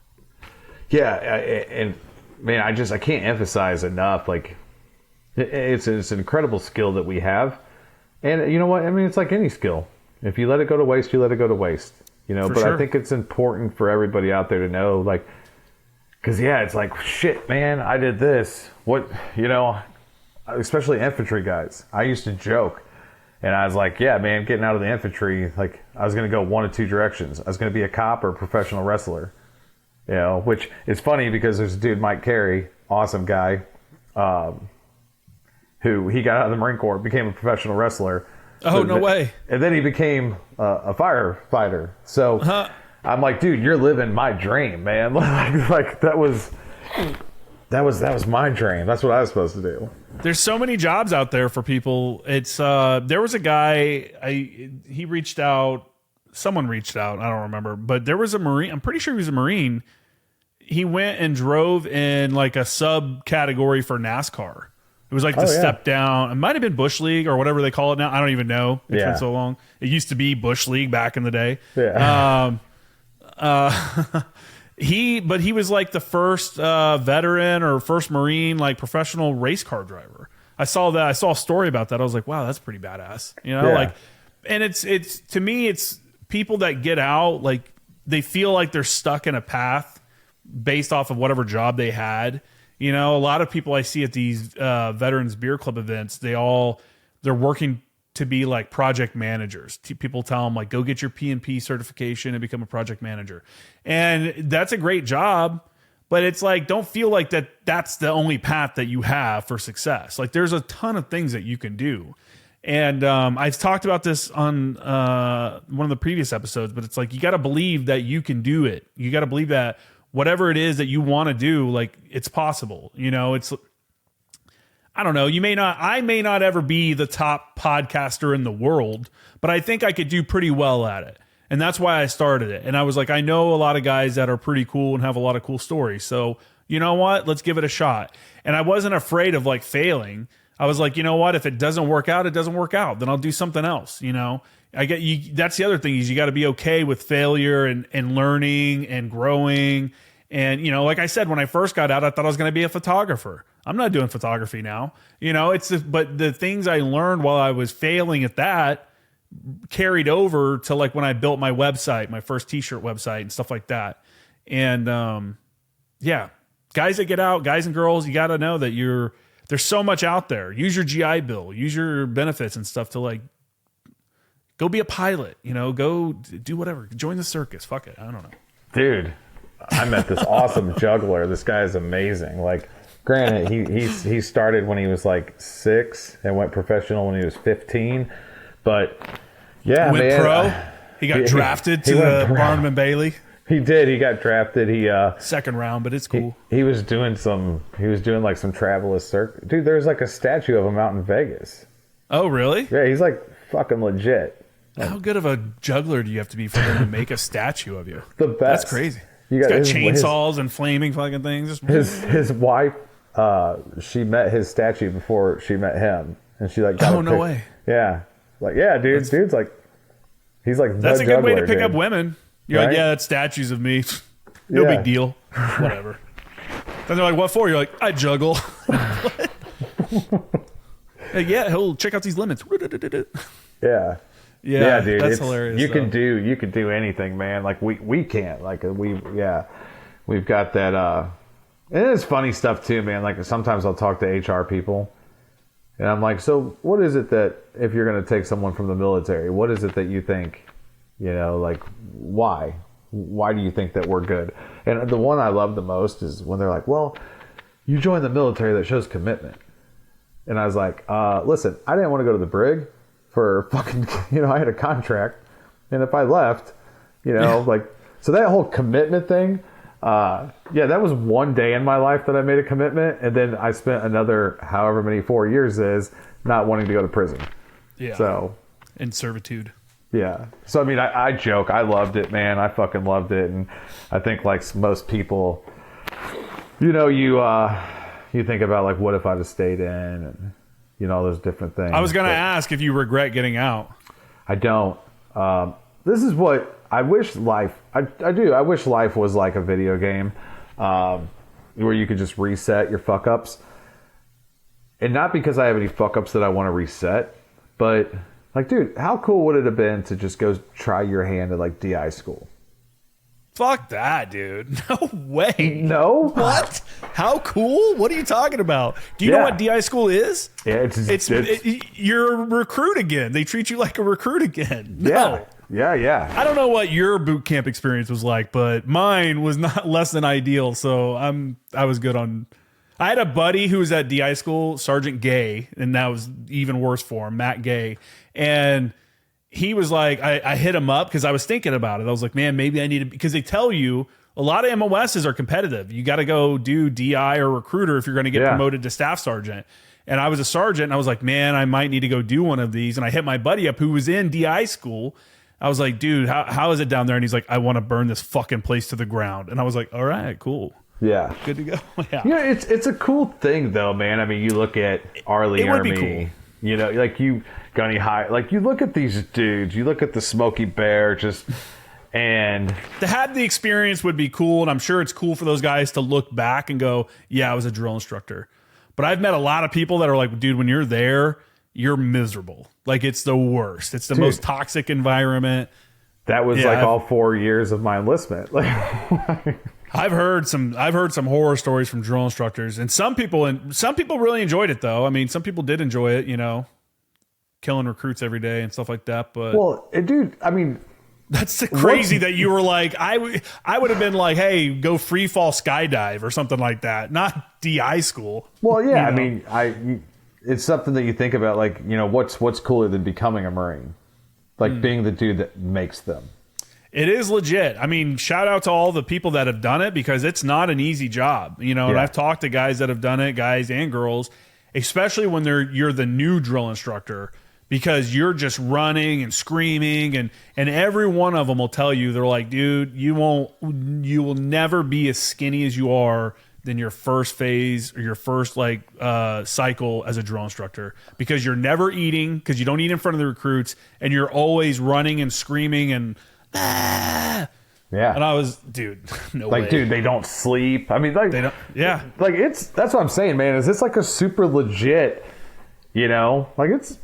Yeah. And man, I can't emphasize enough. It's an incredible skill that we have. And you know what? I mean, it's like any skill. If you let it go to waste, you let it go to waste. But sure. I think it's important for everybody out there to know, because it's shit, man, I did this. What, especially infantry guys. I used to joke, and I was like, yeah, man, getting out of the infantry, I was going to go one of two directions. I was going to be a cop or a professional wrestler. Which is funny because there's a dude, Mike Carey, awesome guy, who he got out of the Marine Corps, became a professional wrestler. Oh, no way. And then he became a firefighter. So I'm like, dude, you're living my dream, man. That was my dream. That's what I was supposed to do. There's so many jobs out there for people. It's there was a guy, he reached out, someone reached out, I don't remember, but there was a Marine, I'm pretty sure he was a Marine. He went and drove in a subcategory for NASCAR. It was the step down. It might have been Bush League or whatever they call it now. I don't even know. It's been so long. It used to be Bush League back in the day. Yeah. He was the first veteran or first Marine professional race car driver. I saw that. I saw a story about that. I was like, wow, that's pretty badass. And it's to me, it's people that get out, they feel like they're stuck in a path based off of whatever job they had. A lot of people I see at these Veterans Beer Club events, they're working to be project managers. People tell them go get your P&P certification and become a project manager. And that's a great job, but it's don't feel like that's the only path that you have for success. There's a ton of things that you can do. And I've talked about this on one of the previous episodes, but it's you got to believe that you can do it. You got to believe that whatever it is that you want to do, it's possible. It's, I don't know. I may not ever be the top podcaster in the world, but I think I could do pretty well at it. And that's why I started it. And I was I know a lot of guys that are pretty cool and have a lot of cool stories. So you know what? Let's give it a shot. And I wasn't afraid of failing. I was you know what? If it doesn't work out, it doesn't work out. Then I'll do something else. I get you. That's the other thing is you got to be okay with failure and learning and growing. And, like I said, when I first got out, I thought I was going to be a photographer. I'm not doing photography now. But the things I learned while I was failing at that carried over to when I built my website, my first t-shirt website and stuff like that. And, guys that get out, guys and girls, you got to know that there's so much out there. Use your GI Bill, use your benefits and stuff to go be a pilot, go do whatever, join the circus. Fuck it. I don't know. Dude, I met this awesome juggler. This guy is amazing. Granted, he started when he was 6 and went professional when he was 15. But Yeah, went man. pro. He got drafted to the Barnum and Bailey. He did. He got drafted. He second round, but it's cool. He was doing like some travelist circuit. Dude, there's like a statue of him out in Vegas. Oh, really? Yeah, he's like fucking legit. How good of a juggler do you have to be for them to make a statue of you? The best. That's crazy. He's got chainsaws and flaming fucking things. His wife, she met his statue before she met him, and she like got no way. Yeah, like yeah, dude. Dude's like, he's like that's a good way to pick up women. women. You're right? like, yeah, that's statues of me. No big deal. Whatever. Then they're like, what for? You're like, I juggle. Like, yeah, he'll check out these limits. Yeah. Yeah, dude, that's hilarious. You can do anything, man. Like we can't. Like we've got that. And it's funny stuff too, man. Like sometimes I'll talk to HR people, and I'm like, so what is it that if you're going to take someone from the military, what is it that you think, like why do you think that we're good? And the one I love the most is when they're like, well, you joined the military, that shows commitment. And I was like, listen, I didn't want to go to the brig for fucking, I had a contract, and if I left, like, so that whole commitment thing, that was one day in my life that I made a commitment, and then I spent another however many 4 years is not wanting to go to prison. Yeah. So. In servitude. Yeah. So, I mean, I joke. I loved it, man. I fucking loved it. And I think, like most people, you think about, like, what if I'd have stayed in and, all those different things. I was going to ask if you regret getting out. I don't. This is what I wish life, I do. I wish life was like a video game where you could just reset your fuck ups. And not because I have any fuck ups that I want to reset, but like, dude, how cool would it have been to just go try your hand at like DI school? Fuck that, dude. No way. No? What? How cool? What are you talking about? Do you know what DI school is? Yeah, you're a recruit again. They treat you like a recruit again. No. Yeah. I don't know what your boot camp experience was like, but mine was not less than ideal. So I was good on. I had a buddy who was at DI school, Sergeant Gay, and that was even worse for him, Matt Gay. And he was like, I hit him up because I was thinking about it. I was like, man, maybe I need to, because they tell you a lot of MOSs are competitive. You got to go do DI or recruiter if you're going to get promoted to staff sergeant. And I was a sergeant, and I was like, man, I might need to go do one of these. And I hit my buddy up who was in DI school. I was like, dude, how is it down there? And he's like, I want to burn this fucking place to the ground. And I was like, all right, cool. Yeah. Good to go. Yeah. It's a cool thing, though, man. I mean, you look at Army. Would be cool. Like Gunny High, like you look at these dudes, you look at the Smokey Bear, and to have the experience would be cool, and I'm sure it's cool for those guys to look back and go, yeah, I was a drill instructor. But I've met a lot of people that are like, dude, when you're there, you're miserable. Like, it's the worst. It's the most toxic environment. That was all 4 years of my enlistment. I've heard some horror stories from drill instructors, and some people really enjoyed it though. I mean, some people did enjoy it, killing recruits every day and stuff like that. But dude, I mean, that's crazy that you were like, I would have been like, hey, go free fall skydive or something like that, not DI school. Well, yeah, I mean, it's something that you think about, like, what's cooler than becoming a Marine, like being the dude that makes them. It is legit. I mean, shout out to all the people that have done it, because it's not an easy job, and I've talked to guys that have done it, guys and girls, especially when you're the new drill instructor, because you're just running and screaming, and every one of them will tell you, they're like, dude, you will never be as skinny as you are than your first phase or your first cycle as a drill instructor, because you're never eating, because you don't eat in front of the recruits, and you're always running and screaming and yeah. And I was, dude, no way. Dude, they don't sleep. I mean, they don't. Yeah. That's what I'm saying, man. Is this like a super legit, it's.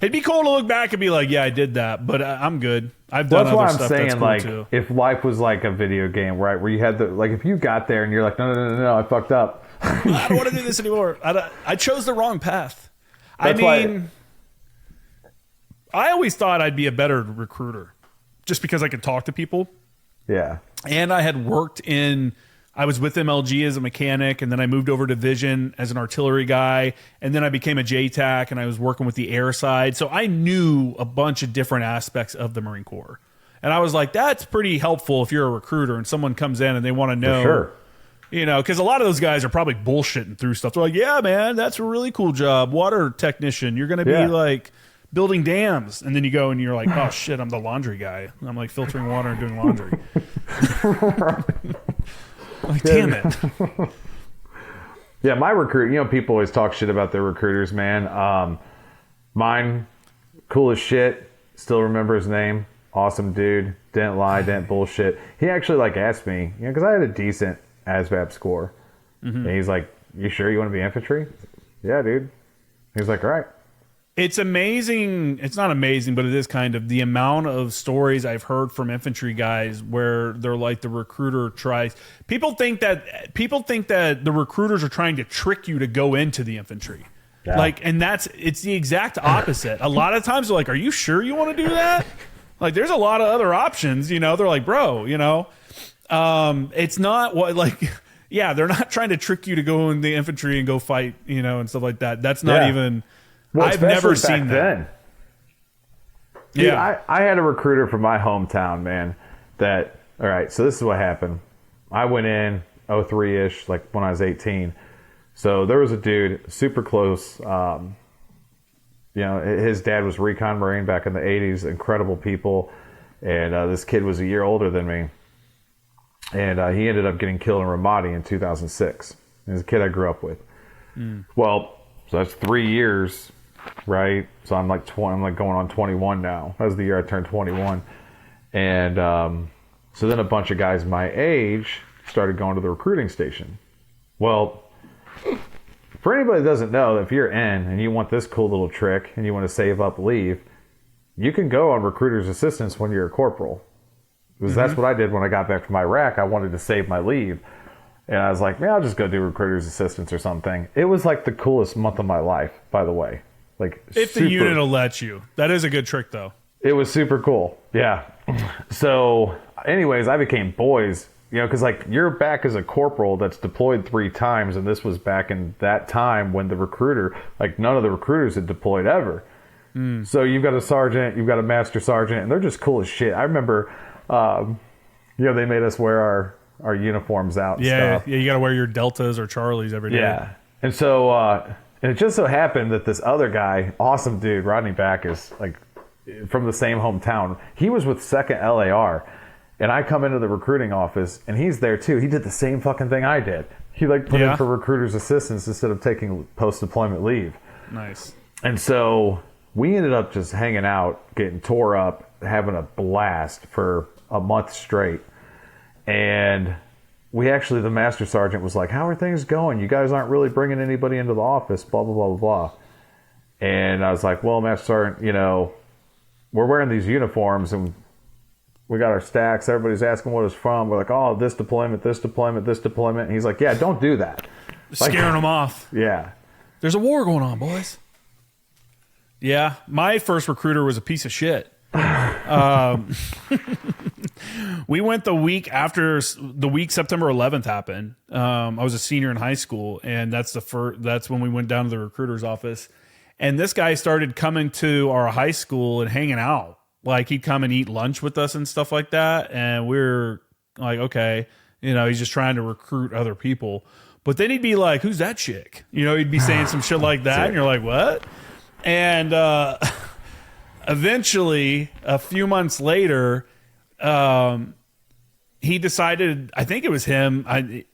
It'd be cool to look back and be like, yeah, I did that, but I'm good. I've done other stuff that's cool too. That's why I'm saying, if life was like a video game, right, where you had if you got there and you're like, no, I fucked up. I don't want to do this anymore. I chose the wrong path. I always thought I'd be a better recruiter just because I could talk to people. Yeah. And I had worked in I was with MLG as a mechanic, and then I moved over to Vision as an artillery guy, and then I became a JTAC, and I was working with the air side. So I knew a bunch of different aspects of the Marine Corps. And I was like, that's pretty helpful if you're a recruiter and someone comes in and they want to know. For sure. You know, because a lot of those guys are probably bullshitting through stuff. They're like, yeah, man, that's a really cool job. Water technician. You're going to be like building dams. And then you go and you're like, oh, shit, I'm the laundry guy. I'm like filtering water and doing laundry. Like, damn it. Yeah, my recruit, you know, people always talk shit about their recruiters, man. Mine, cool as shit. Still remember his name. Awesome dude. Didn't lie, didn't bullshit. He actually, like, asked me, you know, because I had a decent ASVAB score. And he's like, you sure you want to be infantry? Yeah, dude. He was like, all right. It's amazing. It's not amazing, but it is kind of the amount of stories I've heard from infantry guys where they're like the recruiter tries. People think that the recruiters are trying to trick you to go into the infantry. Yeah. Like, and it's the exact opposite. A lot of times they're like, are you sure you want to do that? Like, there's a lot of other options, you know. They're like, bro, you know, it's not what, like, yeah, they're not trying to trick you to go in the infantry and go fight, you know, and stuff like that. That's not even. Well, I've never seen that. Then. Dude, yeah, I had a recruiter from my hometown, man. That, all right, so this is what happened. I went in 03-ish, like when I was 18. So there was a dude super close. You know, his dad was Recon Marine back in the 80s. Incredible people. And this kid was a year older than me. And he ended up getting killed in Ramadi in 2006. He was a kid I grew up with. Well, so that's 3 years, right? So I'm like I'm like going on 21 now. That was the year I turned 21. And so then a bunch of guys my age started going to the recruiting station. Well, for anybody that doesn't know, if you're in and you want this cool little trick and you want to save up leave, you can go on recruiter's assistance when you're a corporal. Because that's what I did when I got back from Iraq. I wanted to save my leave. And I was like, man, I'll just go do recruiter's assistance or something. It was like the coolest month of my life, by the way. Like, if the unit will let you. That is a good trick, though. It was super cool. Yeah. So, anyways, I became boys, you know, because, like, you're back as a corporal that's deployed 3 times, and this was back in that time when the recruiter, like, none of the recruiters had deployed ever. So you've got a sergeant, you've got a master sergeant, and they're just cool as shit. I remember, you know, they made us wear our uniforms out and stuff. Yeah, you got to wear your Deltas or Charlies every day. Yeah. And so, and it just so happened that this other guy, awesome dude, Rodney Backus, like, from the same hometown, he was with 2nd LAR. And I come into the recruiting office, and he's there too. He did the same fucking thing I did. He, like, put in for recruiter's assistance instead of taking post-deployment leave. Nice. And so we ended up just hanging out, getting tore up, having a blast for a month straight. And we actually, the master sergeant was like, how are things going? You guys aren't really bringing anybody into the office, blah, blah, blah, blah, blah. And I was like, well, master sergeant, you know, we're wearing these uniforms and we got our stacks. Everybody's asking what it's from. We're like, oh, this deployment, this deployment, this deployment. And he's like, yeah, don't do that. Scaring them off. Yeah. There's a war going on, boys. Yeah. My first recruiter was a piece of shit. We went the week after September 11th happened. I was a senior in high school, and that's when we went down to the recruiter's office. And this guy started coming to our high school and hanging out. Like, he'd come and eat lunch with us and stuff like that. And we're like, okay, you know, he's just trying to recruit other people. But then he'd be like, who's that chick? You know, he'd be saying some shit like that. And you're like, what? And eventually, a few months later, he decided, I think it was him.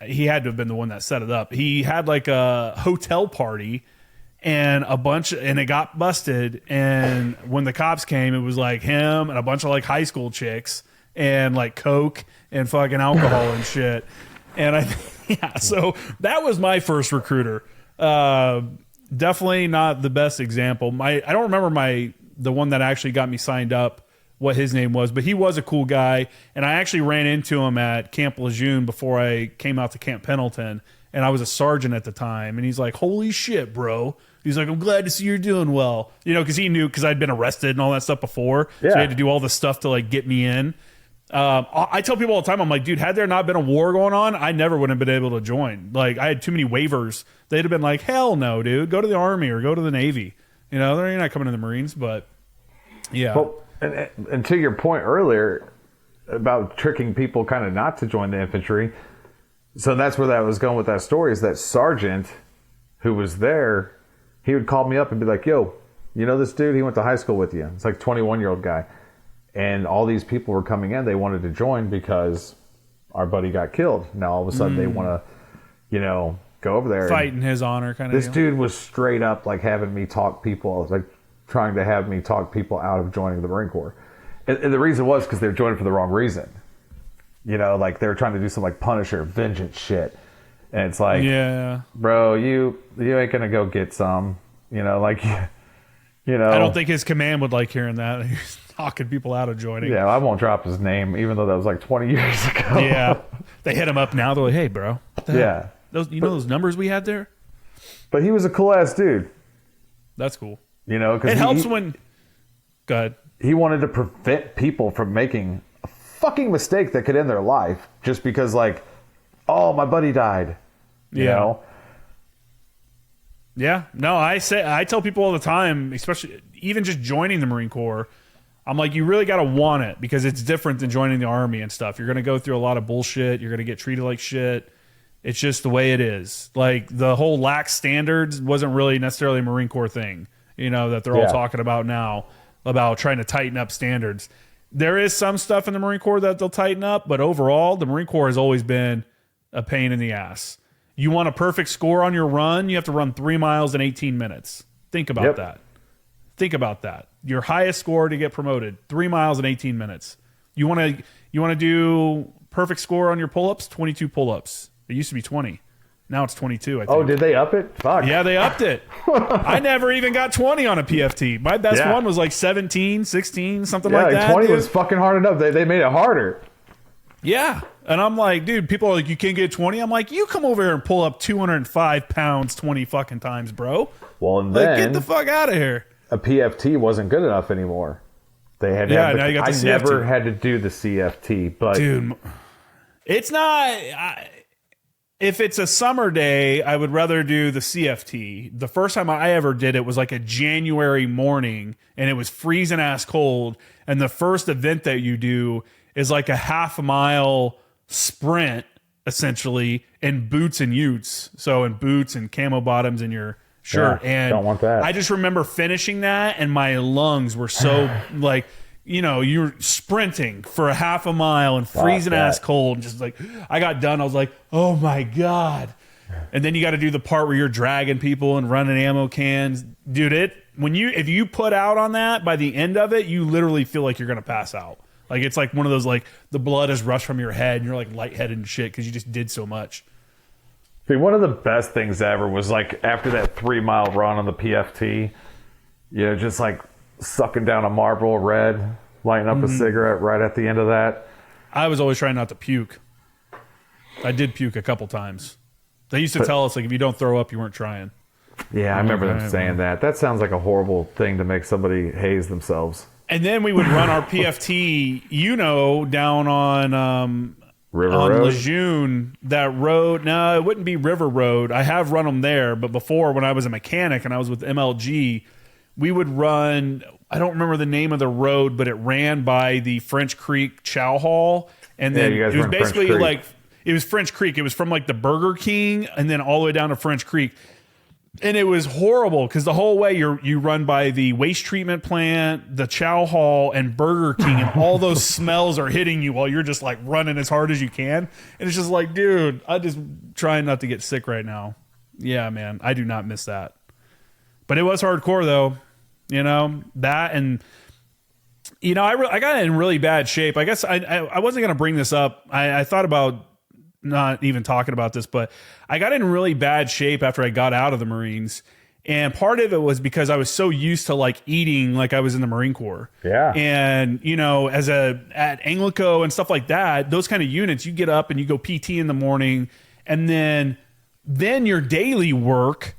He had to have been the one that set it up. He had like a hotel party and it got busted. And when the cops came, it was like him and a bunch of like high school chicks and like coke and fucking alcohol and shit. And so that was my first recruiter. Definitely not the best example. I don't remember the one that actually got me signed up, what his name was, but he was a cool guy. And I actually ran into him at Camp Lejeune before I came out to Camp Pendleton. And I was a sergeant at the time. And he's like, holy shit, bro. He's like, I'm glad to see you're doing well. You know, because he knew, because I'd been arrested and all that stuff before. Yeah. So he had to do all the stuff to like get me in. I tell people all the time, I'm like, dude, had there not been a war going on, I never would have been able to join. Like, I had too many waivers. They'd have been like, hell no, dude, go to the Army or go to the Navy. You know, you're not coming to the Marines, but yeah. Well, and to your point earlier about tricking people kind of not to join the infantry, so that's where that was going with that story, is that sergeant who was there, he would call me up and be like, yo, you know this dude? He went to high school with you. It's like a 21-year-old guy. And all these people were coming in. They wanted to join because our buddy got killed. Now all of a sudden they want to, you know, go over there. Fight in his honor kind of This dude was straight up like having me talk people, like trying to have me talk people out of joining the Marine Corps. And the reason was because they were joining for the wrong reason. You know, like they were trying to do some like Punisher, vengeance shit. And it's like, yeah, bro, you ain't going to go get some, you know, like, you know. I don't think his command would like hearing that. He's talking people out of joining. Yeah, I won't drop his name, even though that was like 20 years ago. Yeah. They hit him up now. They're like, hey, bro. Yeah. Those, know those numbers we had there? But he was a cool ass dude. That's cool. You know, because it helps when. Go ahead. He wanted to prevent people from making a fucking mistake that could end their life just because, like, oh, my buddy died. You know? Yeah. No, I tell people all the time, especially even just joining the Marine Corps, I'm like, you really got to want it because it's different than joining the Army and stuff. You're going to go through a lot of bullshit. You're going to get treated like shit. It's just the way it is. Like, the whole lax standards wasn't really necessarily a Marine Corps thing, you know, that they're all talking about now, about trying to tighten up standards. There is some stuff in the Marine Corps that they'll tighten up, but overall, the Marine Corps has always been a pain in the ass. You want a perfect score on your run, you have to run 3 miles in 18 minutes. Think about that. Think about that. Your highest score to get promoted, 3 miles in 18 minutes. You want to do perfect score on your pull-ups? 22 pull-ups. It used to be 20. Now it's 22, I think. Oh, did they up it? Fuck. Yeah, they upped it. I never even got 20 on a PFT. My best one was like 17, 16, something like that. 20 was fucking hard enough. They made it harder. Yeah. And I'm like, dude, people are like, you can't get 20. I'm like, you come over here and pull up 205 pounds 20 fucking times, bro. Well, and then get the fuck out of here. A PFT wasn't good enough anymore. They had to have now you got the CFT. never had to do the CFT, but dude, it's not. If it's a summer day, I would rather do the CFT. The first time I ever did it was like a January morning, and it was freezing ass cold. And the first event that you do is like a half a mile sprint, essentially, in boots and utes. So in boots and camo bottoms and your shirt. And don't want that. I just remember finishing that, and my lungs were so like, you know, you're sprinting for a half a mile and freezing ass cold. Just like, I got done. I was like, oh my God. And then you got to do the part where you're dragging people and running ammo cans. Dude, if you put out on that, by the end of it, you literally feel like you're going to pass out. Like, it's like one of those, like, the blood has rushed from your head and you're like lightheaded and shit because you just did so much. See, one of the best things ever was like after that 3 mile run on the PFT, you know, just like sucking down a Marlboro Red, lighting up a cigarette right at the end of that. I was always trying not to puke. I did puke a couple times. They used to tell us, like, if you don't throw up, you weren't trying. Yeah, I remember them saying that. That sounds like a horrible thing to make somebody haze themselves. And then we would run our PFT, you know, down on River Road? Lejeune, that road. No, it wouldn't be River Road. I have run them there, but before, when I was a mechanic and I was with MLG, we would run, I don't remember the name of the road, but it ran by the French Creek Chow Hall. And then it was basically like, it was French Creek. It was from like the Burger King and then all the way down to French Creek. And it was horrible because the whole way you run by the waste treatment plant, the Chow Hall, and Burger King, and all those smells are hitting you while you're just like running as hard as you can. And it's just like, dude, I just trying not to get sick right now. Yeah, man, I do not miss that. But it was hardcore though, you know, that. And you know, I got in really bad shape. I guess I wasn't gonna bring this up. I thought about not even talking about this, but I got in really bad shape after I got out of the Marines. And part of it was because I was so used to like eating like I was in the Marine Corps. Yeah. And, you know, at Anglico and stuff like that, those kind of units, you get up and you go PT in the morning. And then your daily work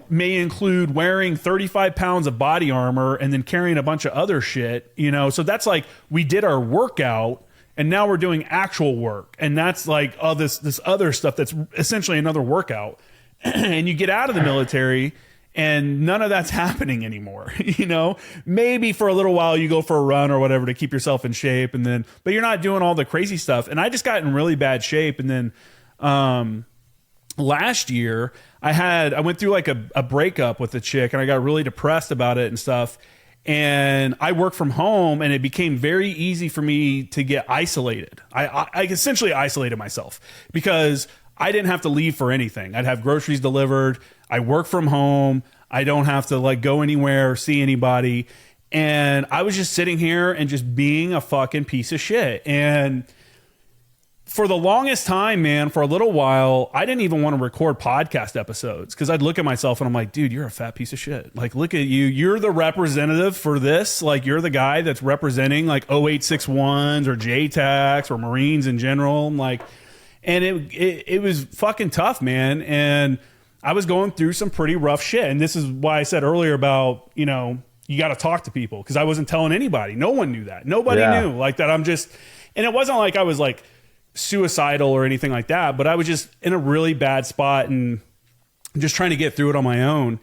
may include wearing 35 pounds of body armor and then carrying a bunch of other shit, you know? So that's like, we did our workout. And now we're doing actual work. And that's like all this other stuff that's essentially another workout. And you get out of the military and none of that's happening anymore. You know, maybe for a little while you go for a run or whatever to keep yourself in shape. But you're not doing all the crazy stuff. And I just got in really bad shape. And then, last year I went through like a breakup with a chick and I got really depressed about it and stuff. And I work from home and it became very easy for me to get isolated. I essentially isolated myself because I didn't have to leave for anything. I'd have groceries delivered. I work from home. I don't have to like go anywhere or see anybody. And I was just sitting here and just being a fucking piece of shit. And for the longest time, man, for a little while, I didn't even want to record podcast episodes because I'd look at myself and I'm like, dude, you're a fat piece of shit. Like, look at you. You're the representative for this. Like, you're the guy that's representing like 0861s or JTACs or Marines in general. I'm like, and it was fucking tough, man. And I was going through some pretty rough shit. And this is why I said earlier about, you know, you got to talk to people because I wasn't telling anybody. No one knew that. Nobody knew like that. And it wasn't like I was like suicidal or anything like that, but I was just in a really bad spot and just trying to get through it on my own.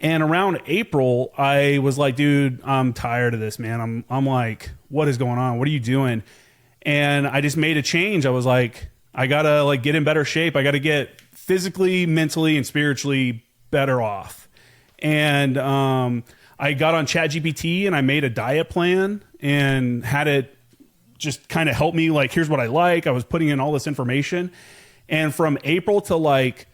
And around April, I was like, dude, I'm tired of this, man. I'm like, what is going on? What are you doing? And I just made a change. I was like, I gotta like get in better shape. I gotta get physically, mentally, and spiritually better off. And I got on ChatGPT and I made a diet plan and had it just kind of help me, like, here's what I like. I was putting in all this information. And from April to like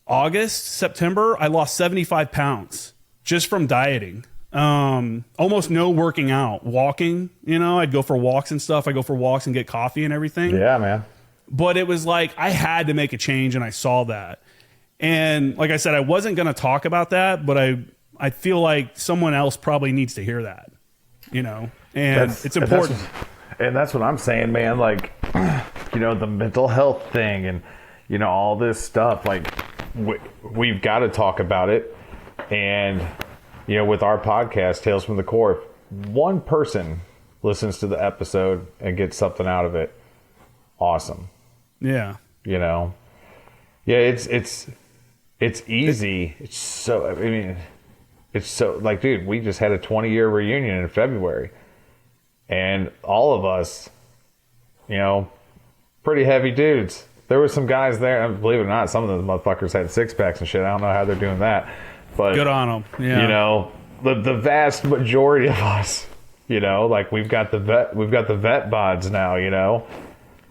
August, September, I lost 75 pounds just from dieting. Almost no working out, walking, you know, I'd go for walks and stuff. I go for walks and get coffee and everything. Yeah, man. But it was like, I had to make a change and I saw that. And like I said, I wasn't going to talk about that, but I feel like someone else probably needs to hear that, you know, and it's important. And that's what I'm saying, man. Like, you know, the mental health thing and, you know, all this stuff, like we've got to talk about it. And, you know, with our podcast, Tales from the Core, if one person listens to the episode and gets something out of it, awesome. Yeah. You know, yeah, it's easy. It's so, I mean, it's so like, dude, we just had a 20-year reunion in February. And all of us, you know, pretty heavy dudes. There were some guys there, and believe it or not, some of those motherfuckers had six packs and shit. I don't know how they're doing that, but good on them. Yeah. You know, the vast majority of us, you know, like we've got the vet bods now, you know.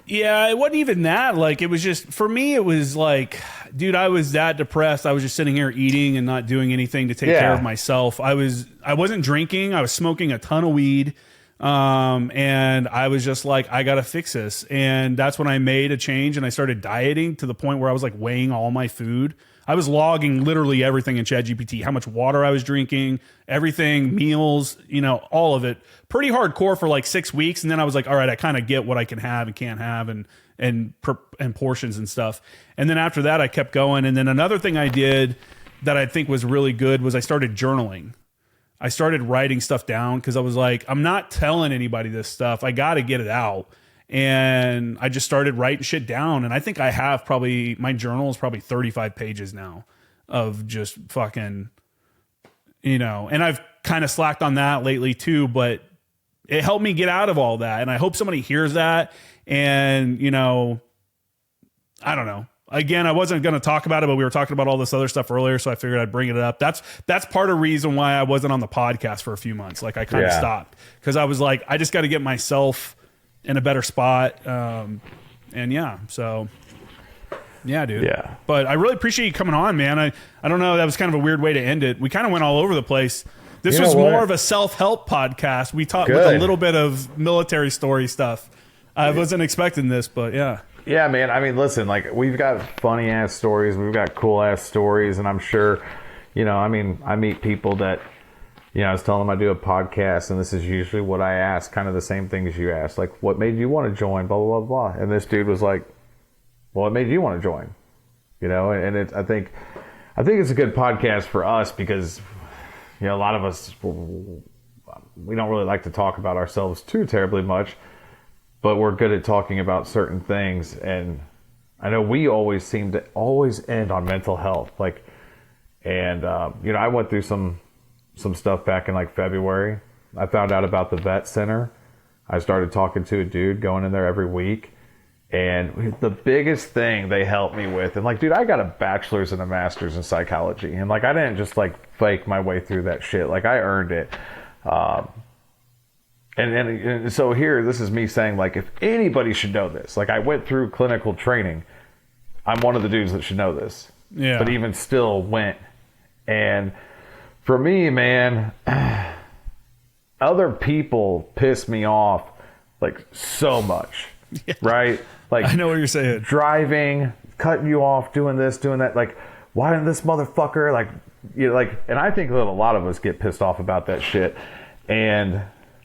Yeah, it wasn't even that. Like, it was just, for me, it was like, dude, I was that depressed. I was just sitting here eating and not doing anything to take care of myself. I wasn't drinking. I was smoking a ton of weed. And I was just like, I gotta fix this. And that's when I made a change and I started dieting to the point where I was like weighing all my food. I was logging literally everything in ChatGPT, how much water I was drinking, everything, meals, you know, all of it. Pretty hardcore for like 6 weeks. And then I was like, all right, I kind of get what I can have and can't have and portions and stuff. And then after that, I kept going. And then another thing I did that I think was really good was I started journaling. I started writing stuff down because I was like, I'm not telling anybody this stuff. I got to get it out. And I just started writing shit down. And I think I have probably, my journal is probably 35 pages now of just fucking, you know, and I've kind of slacked on that lately too, but it helped me get out of all that. And I hope somebody hears that. And, you know, I don't know. Again, I wasn't going to talk about it, but we were talking about all this other stuff earlier, so I figured I'd bring it up. That's part of the reason why I wasn't on the podcast for a few months. Like, I kind of stopped because I was like, I just got to get myself in a better spot. And yeah, so yeah, dude. Yeah. But I really appreciate you coming on, man. I don't know. That was kind of a weird way to end it. We kind of went all over the place. This was more of a self-help podcast. We talked with a little bit of military story stuff. I wasn't expecting this, but yeah. Yeah, man. I mean, listen, like, we've got funny ass stories. We've got cool ass stories. And I'm sure, you know, I mean, I meet people that, you know, I was telling them I do a podcast and this is usually what I ask, kind of the same things you asked. Like, what made you want to join? Blah, blah, blah, blah. And this dude was like, well, what made you want to join? You know, and I think it's a good podcast for us because, you know, a lot of us, we don't really like to talk about ourselves too terribly much. but we're good at talking about certain things. And I know we always seem to always end on mental health. Like, and, you know, I went through some stuff back in like February. I found out about the vet center. I started talking to a dude going in there every week. And the biggest thing they helped me with, and like, dude, I got a bachelor's and a master's in psychology. And like, I didn't just like fake my way through that shit. Like, I earned it. And so here, this is me saying, like, if anybody should know this, like, I went through clinical training. I'm one of the dudes that should know this. Yeah. But even still went. And for me, man, other people piss me off like so much. Yeah. Right? Like, I know what you're saying. Driving, cutting you off, doing this, doing that. Like, why didn't this motherfucker, like, you know, like, and I think that a lot of us get pissed off about that shit. And,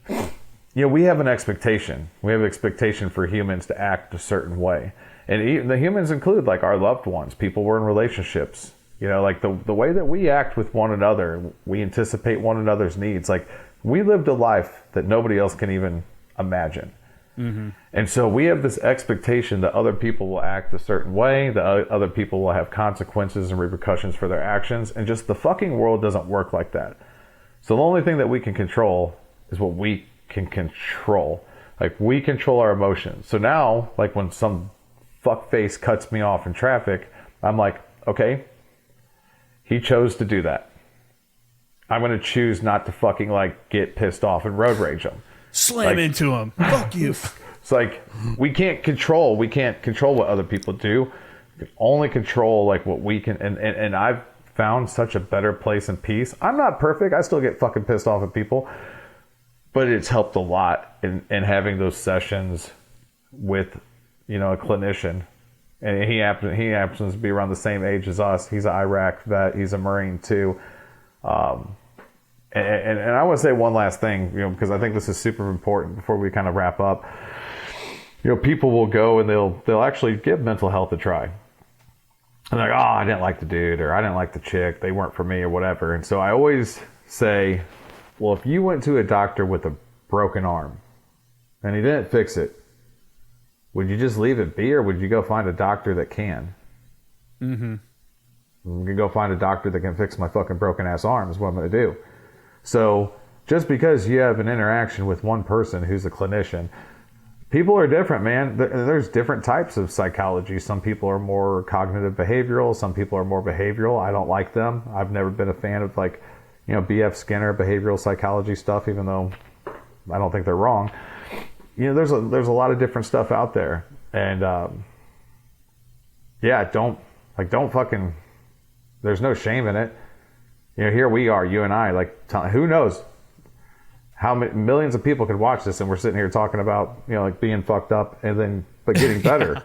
you know, we have an expectation. We have an expectation for humans to act a certain way. And even the humans include, like, our loved ones, people we're in relationships. You know, like, the way that we act with one another, we anticipate one another's needs. Like, we lived a life that nobody else can even imagine. Mm-hmm. And so we have this expectation that other people will act a certain way, that other people will have consequences and repercussions for their actions. And just the fucking world doesn't work like that. So the only thing that we can control is what we can control. Like, we control our emotions. So now, like, when some fuckface cuts me off in traffic, I'm like, okay, he chose to do that. I'm going to choose not to fucking, like, get pissed off and road rage him. Slam into him. Fuck you. It's like, we can't control what other people do. We can only control, like, what we can. And I've found such a better place and peace. I'm not perfect. I still get fucking pissed off at people. But it's helped a lot in having those sessions with, you know, a clinician. And he happens to be around the same age as us. He's an Iraq vet. He's a Marine too. And I want to say one last thing, you know, because I think this is super important before we kind of wrap up. You know, people will go and they'll actually give mental health a try. And they're like, oh, I didn't like the dude, or I didn't like the chick, they weren't for me, or whatever. And so I always say, well, if you went to a doctor with a broken arm and he didn't fix it, would you just leave it be, or would you go find a doctor that can? Mm-hmm. I'm going to go find a doctor that can fix my fucking broken ass arm is what I'm going to do. So just because you have an interaction with one person who's a clinician, people are different, man. There's different types of psychology. Some people are more cognitive behavioral. Some people are more behavioral. I don't like them. I've never been a fan of, like, you know, B.F. Skinner behavioral psychology stuff, even though I don't think they're wrong. You know, there's a lot of different stuff out there. And yeah, don't fucking, there's no shame in it. You know, here we are, you and I, like, who knows how many millions of people could watch this, and we're sitting here talking about, you know, like, being fucked up but getting better.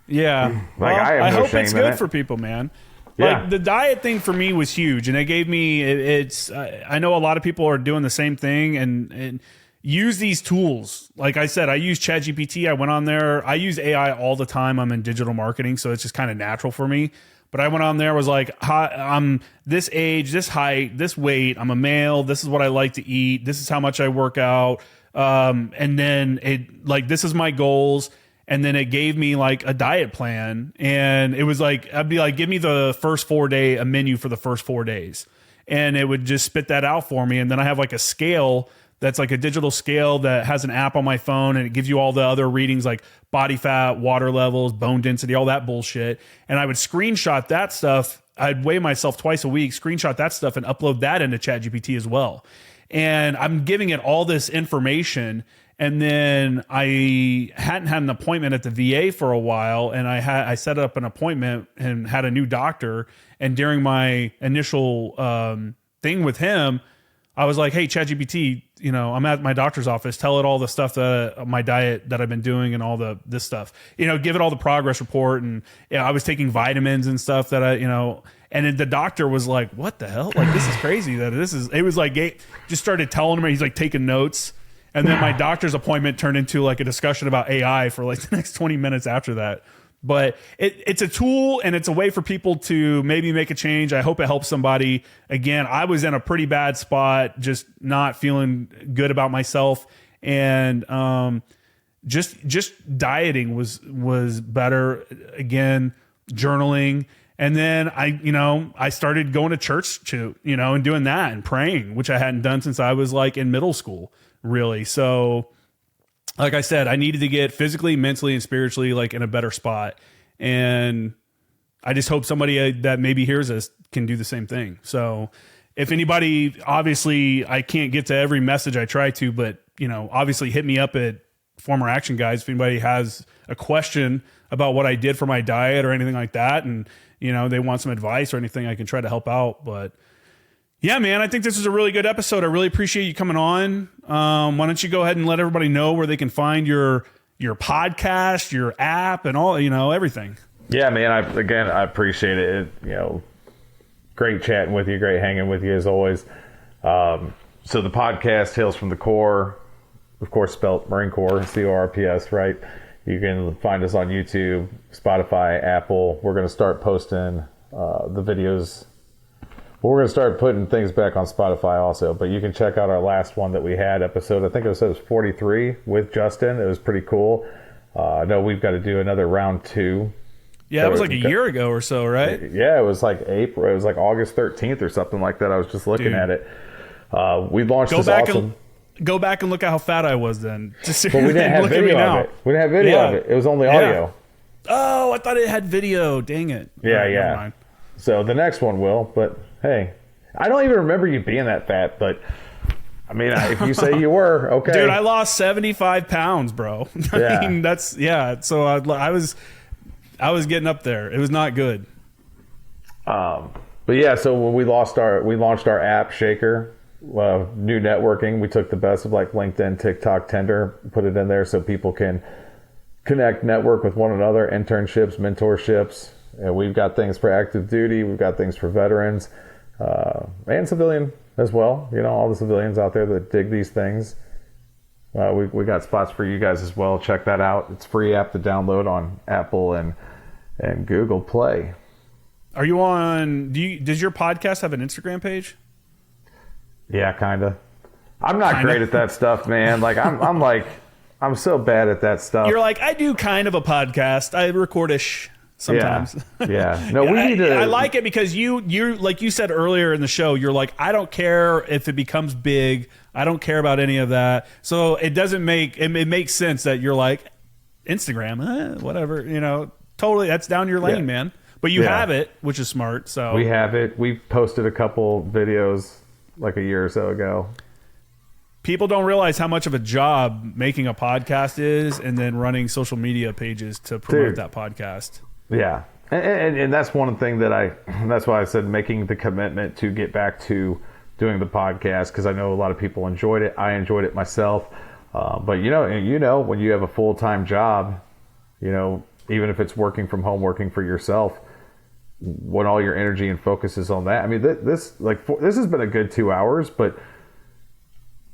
Yeah. Like, well, I hope it's good for people, man. Yeah. Like, the diet thing for me was huge, and it gave me, I know a lot of people are doing the same thing, and use these tools. Like I said, I use ChatGPT. I went on there. I use AI all the time. I'm in digital marketing, so it's just kind of natural for me. But I went on there, was like, hi, I'm this age, this height, this weight. I'm a male. This is what I like to eat. This is how much I work out. And then it, like, this is my goals. And then it gave me, like, a diet plan. And it was like, I'd be like, give me the first 4 day, a menu for the first 4 days. And it would just spit that out for me. And then I have, like, a scale that's like a digital scale that has an app on my phone, and it gives you all the other readings, like body fat, water levels, bone density, all that bullshit. And I would screenshot that stuff. I'd weigh myself twice a week, screenshot that stuff, and upload that into ChatGPT as well. And I'm giving it all this information. And then I hadn't had an appointment at the VA for a while, and I set up an appointment and had a new doctor. And during my initial thing with him, I was like, hey, ChatGPT, you know, I'm at my doctor's office. Tell it all the stuff that my diet that I've been doing and all this stuff. You know, give it all the progress report. And you know, I was taking vitamins and stuff that you know. And then the doctor was like, what the hell? Like, this is crazy. It was like, just started telling him. He's like taking notes. And then my doctor's appointment turned into like a discussion about AI for like the next 20 minutes after that. But it's a tool, and it's a way for people to maybe make a change. I hope it helps somebody. Again, I was in a pretty bad spot, just not feeling good about myself. And just dieting was better. Again, journaling. And then I started going to church and doing that and praying, which I hadn't done since I was like in middle school, really. So like I said, I needed to get physically, mentally, and spiritually like in a better spot. And I just hope somebody that maybe hears us can do the same thing. So if anybody, obviously I can't get to every message I try to, but obviously hit me up at Former Action Guys if anybody has a question about what I did for my diet or anything like that, and they want some advice or anything, I can try to help out. But yeah, man, I think this is a really good episode. I really appreciate you coming on. Why don't you go ahead and let everybody know where they can find your podcast, your app, and all, everything. Yeah, man. I appreciate it. Great chatting with you. Great hanging with you as always. So the podcast, Tales from the Corps, of course, spelled Marine Corps, CORPS, right? You can find us on YouTube, Spotify, Apple. We're going to start posting the videos. Well, we're going to start putting things back on Spotify also. But you can check out our last one that we had, episode, I think it was 43 with Justin. It was pretty cool. I know we've got to do another round 2. Yeah, that was like a year ago or so, right? Yeah, it was like April. It was like August 13th or something like that. I was just looking at it. We launched this awesome... Go back and look at how fat I was then. But we didn't have video of it. We didn't have video of it. It was only audio. Oh, I thought it had video. Dang it. Yeah, right, yeah. So the next one will. But hey, I don't even remember you being that fat. But I mean, if you say you were, okay. Dude, I lost 75 pounds, bro. I mean, that's So I was getting up there. It was not good. But yeah, so when we launched our app, Shakker. New networking. We took the best of like LinkedIn, TikTok, Tinder, put it in there so people can connect, network with one another, internships, mentorships. And we've got things for active duty. We've got things for veterans and civilian as well. All the civilians out there that dig these things. We got spots for you guys as well. Check that out. It's a free app to download on Apple and Google Play. Are you on? Does your podcast have an Instagram page? Yeah, kind of. I'm not great at that stuff, man. Like I'm so bad at that stuff. You're like, I do kind of a podcast. I record-ish sometimes. Yeah. No, we need to. I like it because you're like you said earlier in the show, you're like, I don't care if it becomes big. I don't care about any of that. So it doesn't make it makes sense that you're like Instagram, whatever, totally. That's down your lane, man. But you have it, which is smart. So we have it. We posted a couple videos like a year or so ago. People don't realize how much of a job making a podcast is and then running social media pages to promote that podcast. Yeah. And that's one thing that's why I said making the commitment to get back to doing the podcast, because I know a lot of people enjoyed it. I enjoyed it myself. But when you have a full-time job, even if it's working from home, working for yourself, when all your energy and focus is on that. I mean, this has been a good 2 hours, but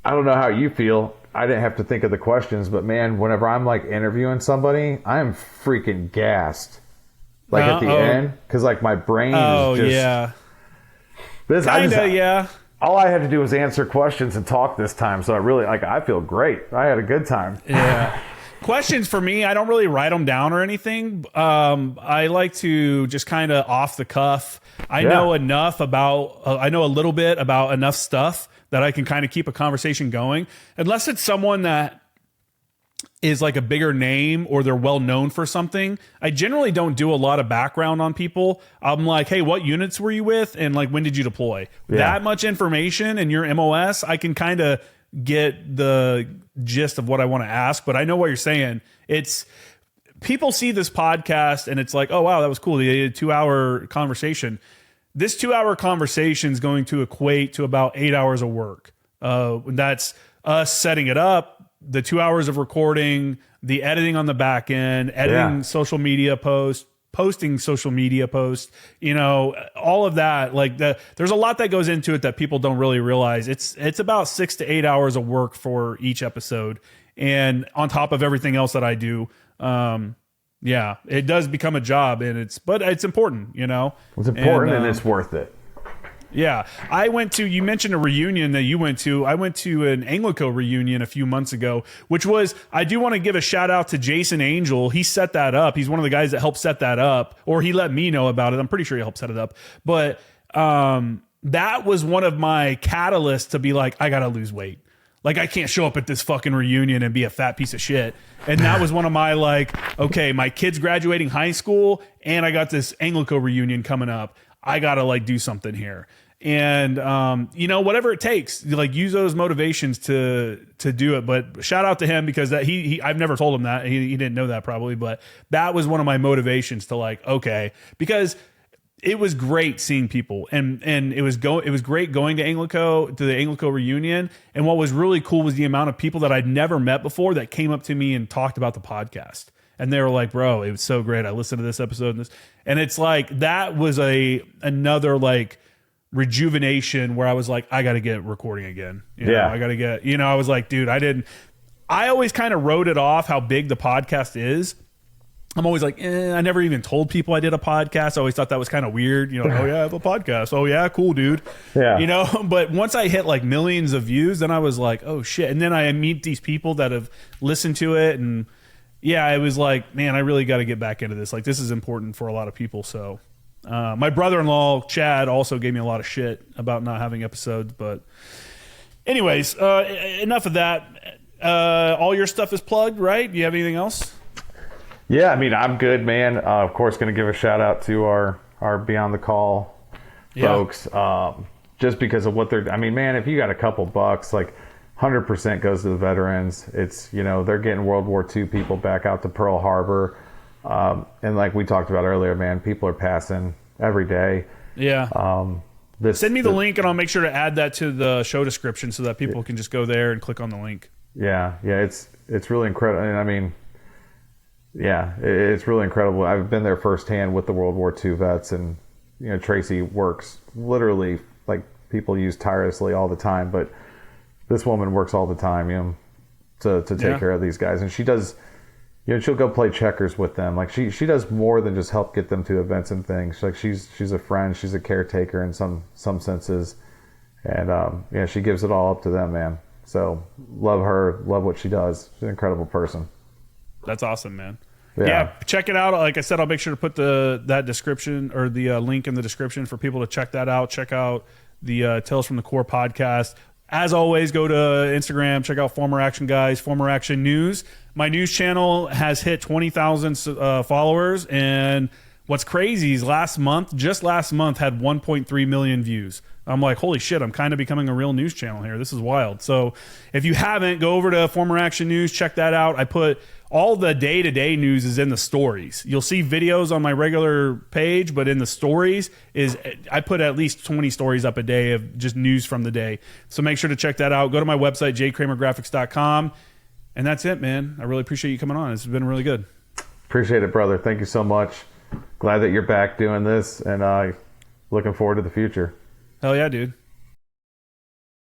I don't know how you feel. I didn't have to think of the questions, but man, whenever I'm like interviewing somebody, I'm freaking gassed. Like at the end, because like my brain is just... Yeah. All I had to do was answer questions and talk this time, so I feel great. I had a good time. Yeah. Questions for me, I don't really write them down or anything. I like to just kind of off the cuff. I know enough about, I know a little bit about enough stuff that I can kind of keep a conversation going. Unless it's someone that is like a bigger name or they're well known for something, I generally don't do a lot of background on people. I'm like, hey, what units were you with? And like, when did you deploy? Yeah. That much information and your MOS, I can kind of get the gist of what I want to ask, but I know what you're saying. It's people see this podcast and it's like, oh wow, that was cool. They did a 2-hour conversation. This 2-hour conversation is going to equate to about 8 hours of work. That's us setting it up, the 2 hours of recording, the editing on the back end, editing social media posts, posting social media posts, all of that. Like there's a lot that goes into it that people don't really realize. It's about 6 to 8 hours of work for each episode. And on top of everything else that I do, it does become a job, but it's important, It's important and it's worth it. Yeah. You mentioned a reunion that you went to. I went to an Anglico reunion a few months ago, which was, I do want to give a shout out to Jason Angel. He set that up. He's one of the guys that helped set that up, or he let me know about it. I'm pretty sure he helped set it up. But that was one of my catalysts to be like, I got to lose weight. Like, I can't show up at this fucking reunion and be a fat piece of shit. And that was one of my, like, okay, my kid's graduating high school and I got this Anglico reunion coming up. I got to, like, do something here. And, whatever it takes, like, use those motivations to do it. But shout out to him, because that I've never told him that. He didn't know that probably, but that was one of my motivations to, like, okay, because it was great seeing people, and it was great going to the Anglico reunion. And what was really cool was the amount of people that I'd never met before that came up to me and talked about the podcast. And they were like, bro, it was so great. I listened to this episode and it's like, that was another like rejuvenation where I was like, I got to get recording again. I got to get, I was like, dude, I always kind of wrote it off how big the podcast is. I'm always like, I never even told people I did a podcast. I always thought that was kind of weird. Oh yeah, I have a podcast. Oh yeah, cool, dude. Yeah. But once I hit like millions of views, then I was like, oh shit. And then I meet these people that have listened to it. And yeah, it was like, man, I really got to get back into this. Like, this is important for a lot of people. So my brother-in-law, Chad, also gave me a lot of shit about not having episodes. But anyways, enough of that. All your stuff is plugged, right? Do you have anything else? Yeah, I mean, I'm good, man. Of course, going to give a shout out to our Beyond the Call folks, just because of what they're. I mean, man, if you got a couple bucks, like 100% goes to the veterans. It's they're getting World War II people back out to Pearl Harbor, and like we talked about earlier, man, people are passing every day. Yeah. Send me the link, and I'll make sure to add that to the show description so that people can just go there and click on the link. Yeah, it's really incredible. And I mean. Yeah, it's really incredible. I've been there firsthand with the World War II vets, and Tracy works literally like people use tirelessly all the time, but this woman works all the time, to take care of these guys, and she does. She'll go play checkers with them. Like she does more than just help get them to events and things. Like she's a friend, she's a caretaker in some senses, and she gives it all up to them, man. So love her, love what she does. She's an incredible person. That's awesome, man. Yeah, check it out. Like I said, I'll make sure to put that description or the link in the description for people to check that out. Check out the Tales from the Core podcast. As always, go to Instagram, check out Former Action Guys, Former Action News. My news channel has hit 20,000 followers, and what's crazy is just last month, had 1.3 million views. I'm like, holy shit, I'm kind of becoming a real news channel here. This is wild. So if you haven't, go over to Former Action News, check that out. I put all the day-to-day news is in the stories. You'll see videos on my regular page, but in the stories I put at least 20 stories up a day of just news from the day. So make sure to check that out. Go to my website, jkramergraphics.com. And that's it, man. I really appreciate you coming on. It's been really good. Appreciate it, brother. Thank you so much. Glad that you're back doing this, and looking forward to the future. Hell yeah, dude.